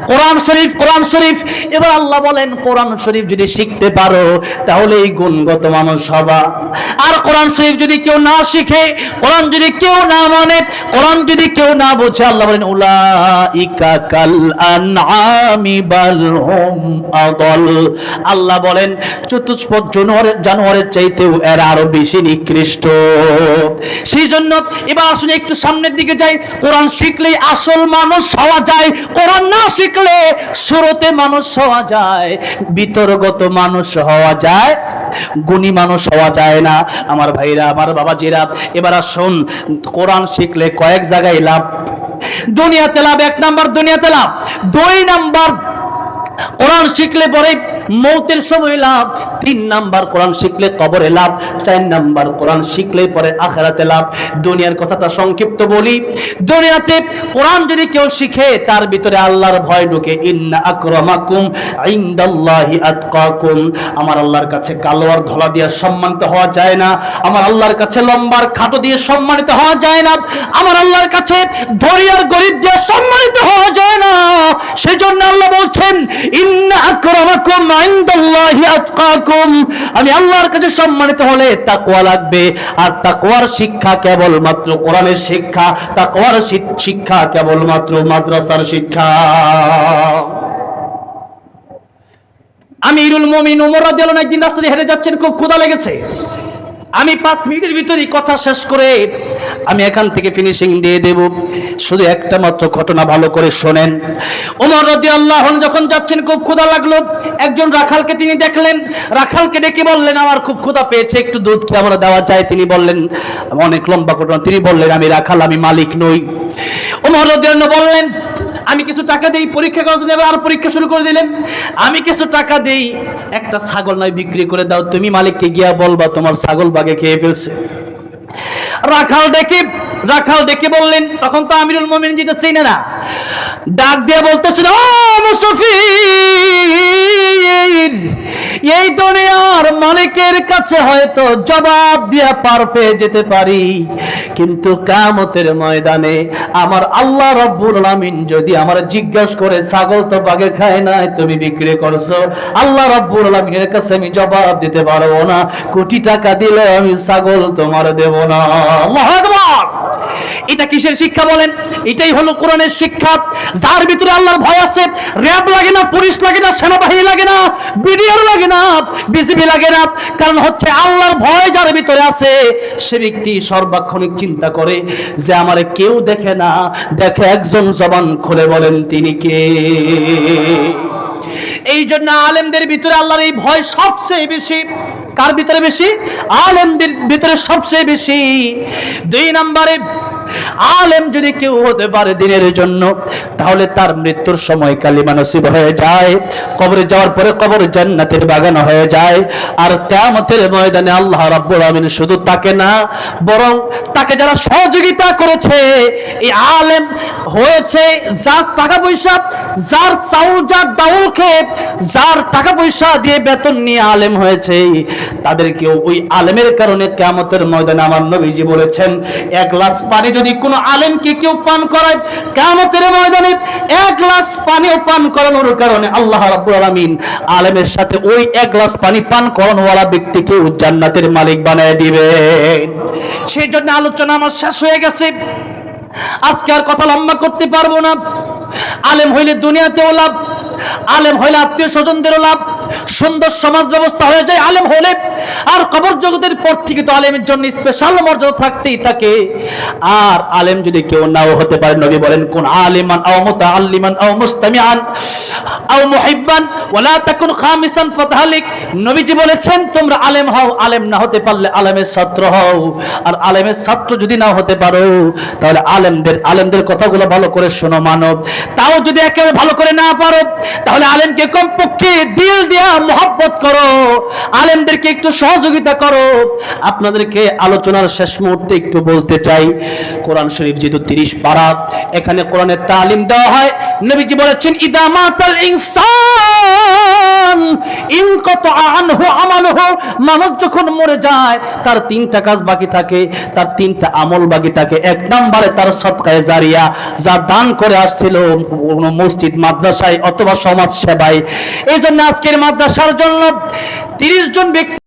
কোরআন শরীফ। কোরআন শরীফ। এবার আল্লাহ বলেন, কোরআন শরীফ যদি শিখতে পারো, তাহলে এই গুণগত মানুষ হবা। আর কোরআন শরীফ যদি কেউ না শিখে, কোরআন যদি কেউ না মানে, কোরআন যদি কেউ না বোঝে, আল্লাহ বলেন উলাইকা কাল আনআমি বাল হুম আদাল। আল্লাহ বলেন চতুষ্পদ জানোয়ারের চাইতেও এরা আরো বেশি নিকৃষ্ট। সেই জন্য এবার আসুন একটু সামনের দিকে যাই। কোরআন শিখলেই আসল মানুষ হওয়া যায়, কোরআন না শিখলে শুরুতে মানুষ হওয়া যায়, বিতর্গত মানুষ হওয়া যায়, গুণী মানুষ হওয়া যায় না। আমার ভাইরা, আমার বাবাজিরা, এবার আসুন কোরআন শিখলে কয়েক জায়গায় লাভ। দুনিয়াতে লাভ, 1 নাম্বার দুনিয়াতে লাভ। 2 নাম্বার কোরআন শিখলে পরে মৌতের সময় লাভ। 3 নাম্বার কোরআন শিখলে কবরে লাভ। 4 নাম্বার কোরআন শিখলে পরে আখিরাতে লাভ। দুনিয়ার কথাটা সংক্ষিপ্ত বলি, দুনিয়াতে কোরআন যদি কেউ শিখে, তার ভিতরে আল্লাহর ভয় ঢুকে। ইন্না আকরামাকুম ইনদাল্লাহি আতকাকুম। আমার আল্লাহর কাছে কালো আর ধলা দিয়ে সম্মানিত হওয়া যায় না। আমার আল্লাহর কাছে লম্বার খাটো দিয়ে সম্মানিত হওয়া যায় না। আমার আল্লাহর কাছে ধনী আর গরিব দিয়ে সম্মানিত হওয়া যায় না। সেজন্য আল্লাহ বলছেন, ইন্না আকরামাকুম ইনদাল্লাহি আতকাকুম। আমি আল্লাহর কাছে সম্মানিত হলে তাকওয়া লাগবে। আর তাকওয়ার শিক্ষা কেবলমাত্র কোরআনের শিক্ষা, তাকওয়ার শিক্ষা কেবলমাত্র মাদ্রাসার শিক্ষা। আমিরুল মুমিনিন ওমর রাদিয়াল্লাহু আনহু একদিন রাস্তা দিয়ে হেঁটে যাচ্ছেন, খুব ক্ষুধা লেগেছে। আমি 5 মিনিটের ভিতরেই কথা শেষ করে আমি এখান থেকে ফিনিশিং দিয়ে দেব, শুধু একটা মাত্র ঘটনা ভালো করে শোনেন। ওমর রাদিয়াল্লাহু আনহু যখন যাচ্ছেন, খুব ক্ষুধা লাগলো, একজন রাখালকে তিনি দেখলেন, রাখালকে ডেকে বললেন, আমার খুব ক্ষুধা পেয়েছে, একটু দুধ কি আমার দেওয়া যায়? তিনি বললেন, অনেক লম্বা ঘটনা, তিনি বললেন, আমি রাখাল, আমি মালিক নই। ওমর রাদিয়াল্লাহু আনহু বললেন, আমি কিছু টাকা দেই পরীক্ষা করার জন্য। আর পরীক্ষা শুরু করে দিলেন, আমি কিছু টাকা দেই, একটা ছাগল নয় বিক্রি করে দাও, তুমি মালিককে গিয়া বলবা তোমার ছাগল বাগে খেয়ে ফেলছে। রাখাল ডেকে বললেন, তখন তো আমিরুল মুমিনিন যেটা চিনে না, ডাক দিয়ে বলতেছিল, ও মুসাফির, এই দুনিয়ার মালিকের কাছে হয়তো জবাব দিয়ে পার পেয়ে যেতে পারি, কিন্তু কিয়ামতের ময়দানে আমার আল্লাহ রাব্বুল আলামিন যদি আমার জিজ্ঞাসা করে, ছাগল তো বাগে খায় নাই, তুমি বিক্রি করছো, আল্লাহ রাব্বুল আলামিনের কাছে আমি জবাব দিতে পারবো না, কোটি টাকা দিলে আমি ছাগল তোমার দেব না। আল্লাহু আকবার। এটা কিসের শিক্ষা বলেন? এটাই হলো কোরআনের শিক্ষা। যার ভিতরে আল্লাহর ভয় আছে, র‍্যাব লাগে না, পুলিশ লাগে না, সেনাবাহিনী লাগে না, বিডিআর লাগে না, বিজিবি লাগে না, কারণ হচ্ছে আল্লাহর ভয় যার ভিতরে আছে, সে ব্যক্তি সর্বক্ষণিক চিন্তা করে যে আমারে কেউ দেখে না, দেখে একজন, জবান খুলে বলেন তিনি কে। এই জন্য আলেমদের ভিতরে আল্লাহর এই ভয় সবচেয়ে বেশি। কার ভিতরে বেশি? আলেমদের ভিতরে সবচেয়ে বেশি। 2 নম্বরে, আলেম যদি কেউ হতে পারে দিনের জন্য, তাহলে তার মৃত্যুর সময় কালিমা নসিব হয়ে যায়, কবরে যাওয়ার পরে কবর জান্নাতের বাগান হয়ে যায়। আর কিয়ামতের ময়দানে আল্লাহ রাব্বুল আমিন শুধু তাকে না, বরং তাকে যারা সহযোগিতা করেছে, এই আলেম হয়েছে, যার টাকা পয়সা, যার চাউল, যার ডাউল খেয়ে, যার টাকা পয়সা দিয়ে বেতন নিয়ে আলেম হয়েছে, তাদেরকে ওই আলেমের কারণে কিয়ামতের ময়দানে আমার নবীজি বলেছেন, 1 গ্লাস পানি যদি কোনো আলেমকে কেউ পান করায়, কিয়ামতের ময়দানে 1 গ্লাস পানিও পান করানোর কারণে আল্লাহ রাব্বুল আলামিন আলেমের সাথে ওই 1 গ্লাস পানি পান করানোওয়ালা ব্যক্তিকে জান্নাতের মালিক বানিয়ে দিবেন। সেই জন্য আলোচনা আমার শেষ হয়ে গেছে, আজকে আর কথা লম্বা করতে পারবো না। আলেম হইলে দুনিয়াতেও লাভ, আলেম হইলে আত্মীয় স্বজনদেরও লাভ, সুন্দর সমাজ ব্যবস্থা হয়ে যায় আলেম হলে। আর কবর জগতের পর থেকে তো আলেমের জন্য স্পেশাল মর্যাদা থাকতেই থাকে। আর আলেম যদি কেউ নাও হতে পারে, নবী বলেন, কোন আলিমান আও মুতাআল্লিমান আও মুস্তামিআন আও মুহিব্বান ওয়ালা তাকুন খামিসান ফাতাহলিক। নবীজি বলেছেন, তোমরা আলেম হও, আলেম না হতে পারলে আলেমের ছাত্র হও। আর আলেমের ছাত্র যদি না হতে পারো, তাহলে আলেমদের কথাগুলো ভালো করে শোনো, মানব। তাও যদি একেবারে ভালো করে না পারো, তাহলে আলেমকে কমপক্ষে দিল দিয়া মহব্বত করো, আলেমদেরকে একটু সহযোগিতা করো। আপনাদেরকে আলোচনার শেষ মুহূর্তে একটু বলতে চাই, কোরআন শরীফ যেহেতু 30 পারা, এখানে কোরআনের তালিম দেওয়া হয়। নবীজি বলেছেন, ইদা মাতাল ইনসান ইনকাতা আনহু আমালুহু, মানুষ যখন মরে যায় তার 3টা কাজ বাকি থাকে, তার 3টা আমল বাকি থাকে। 1 নম্বরে তার সদকায়ে জারিয়া, যা দান করে আসছিল কোনো মসজিদ, মাদ্রাসায় অথবা সমাজ সেবায়। এই জন্য আজকের মাদ্রাসার জন্য 30 জন ব্যক্তি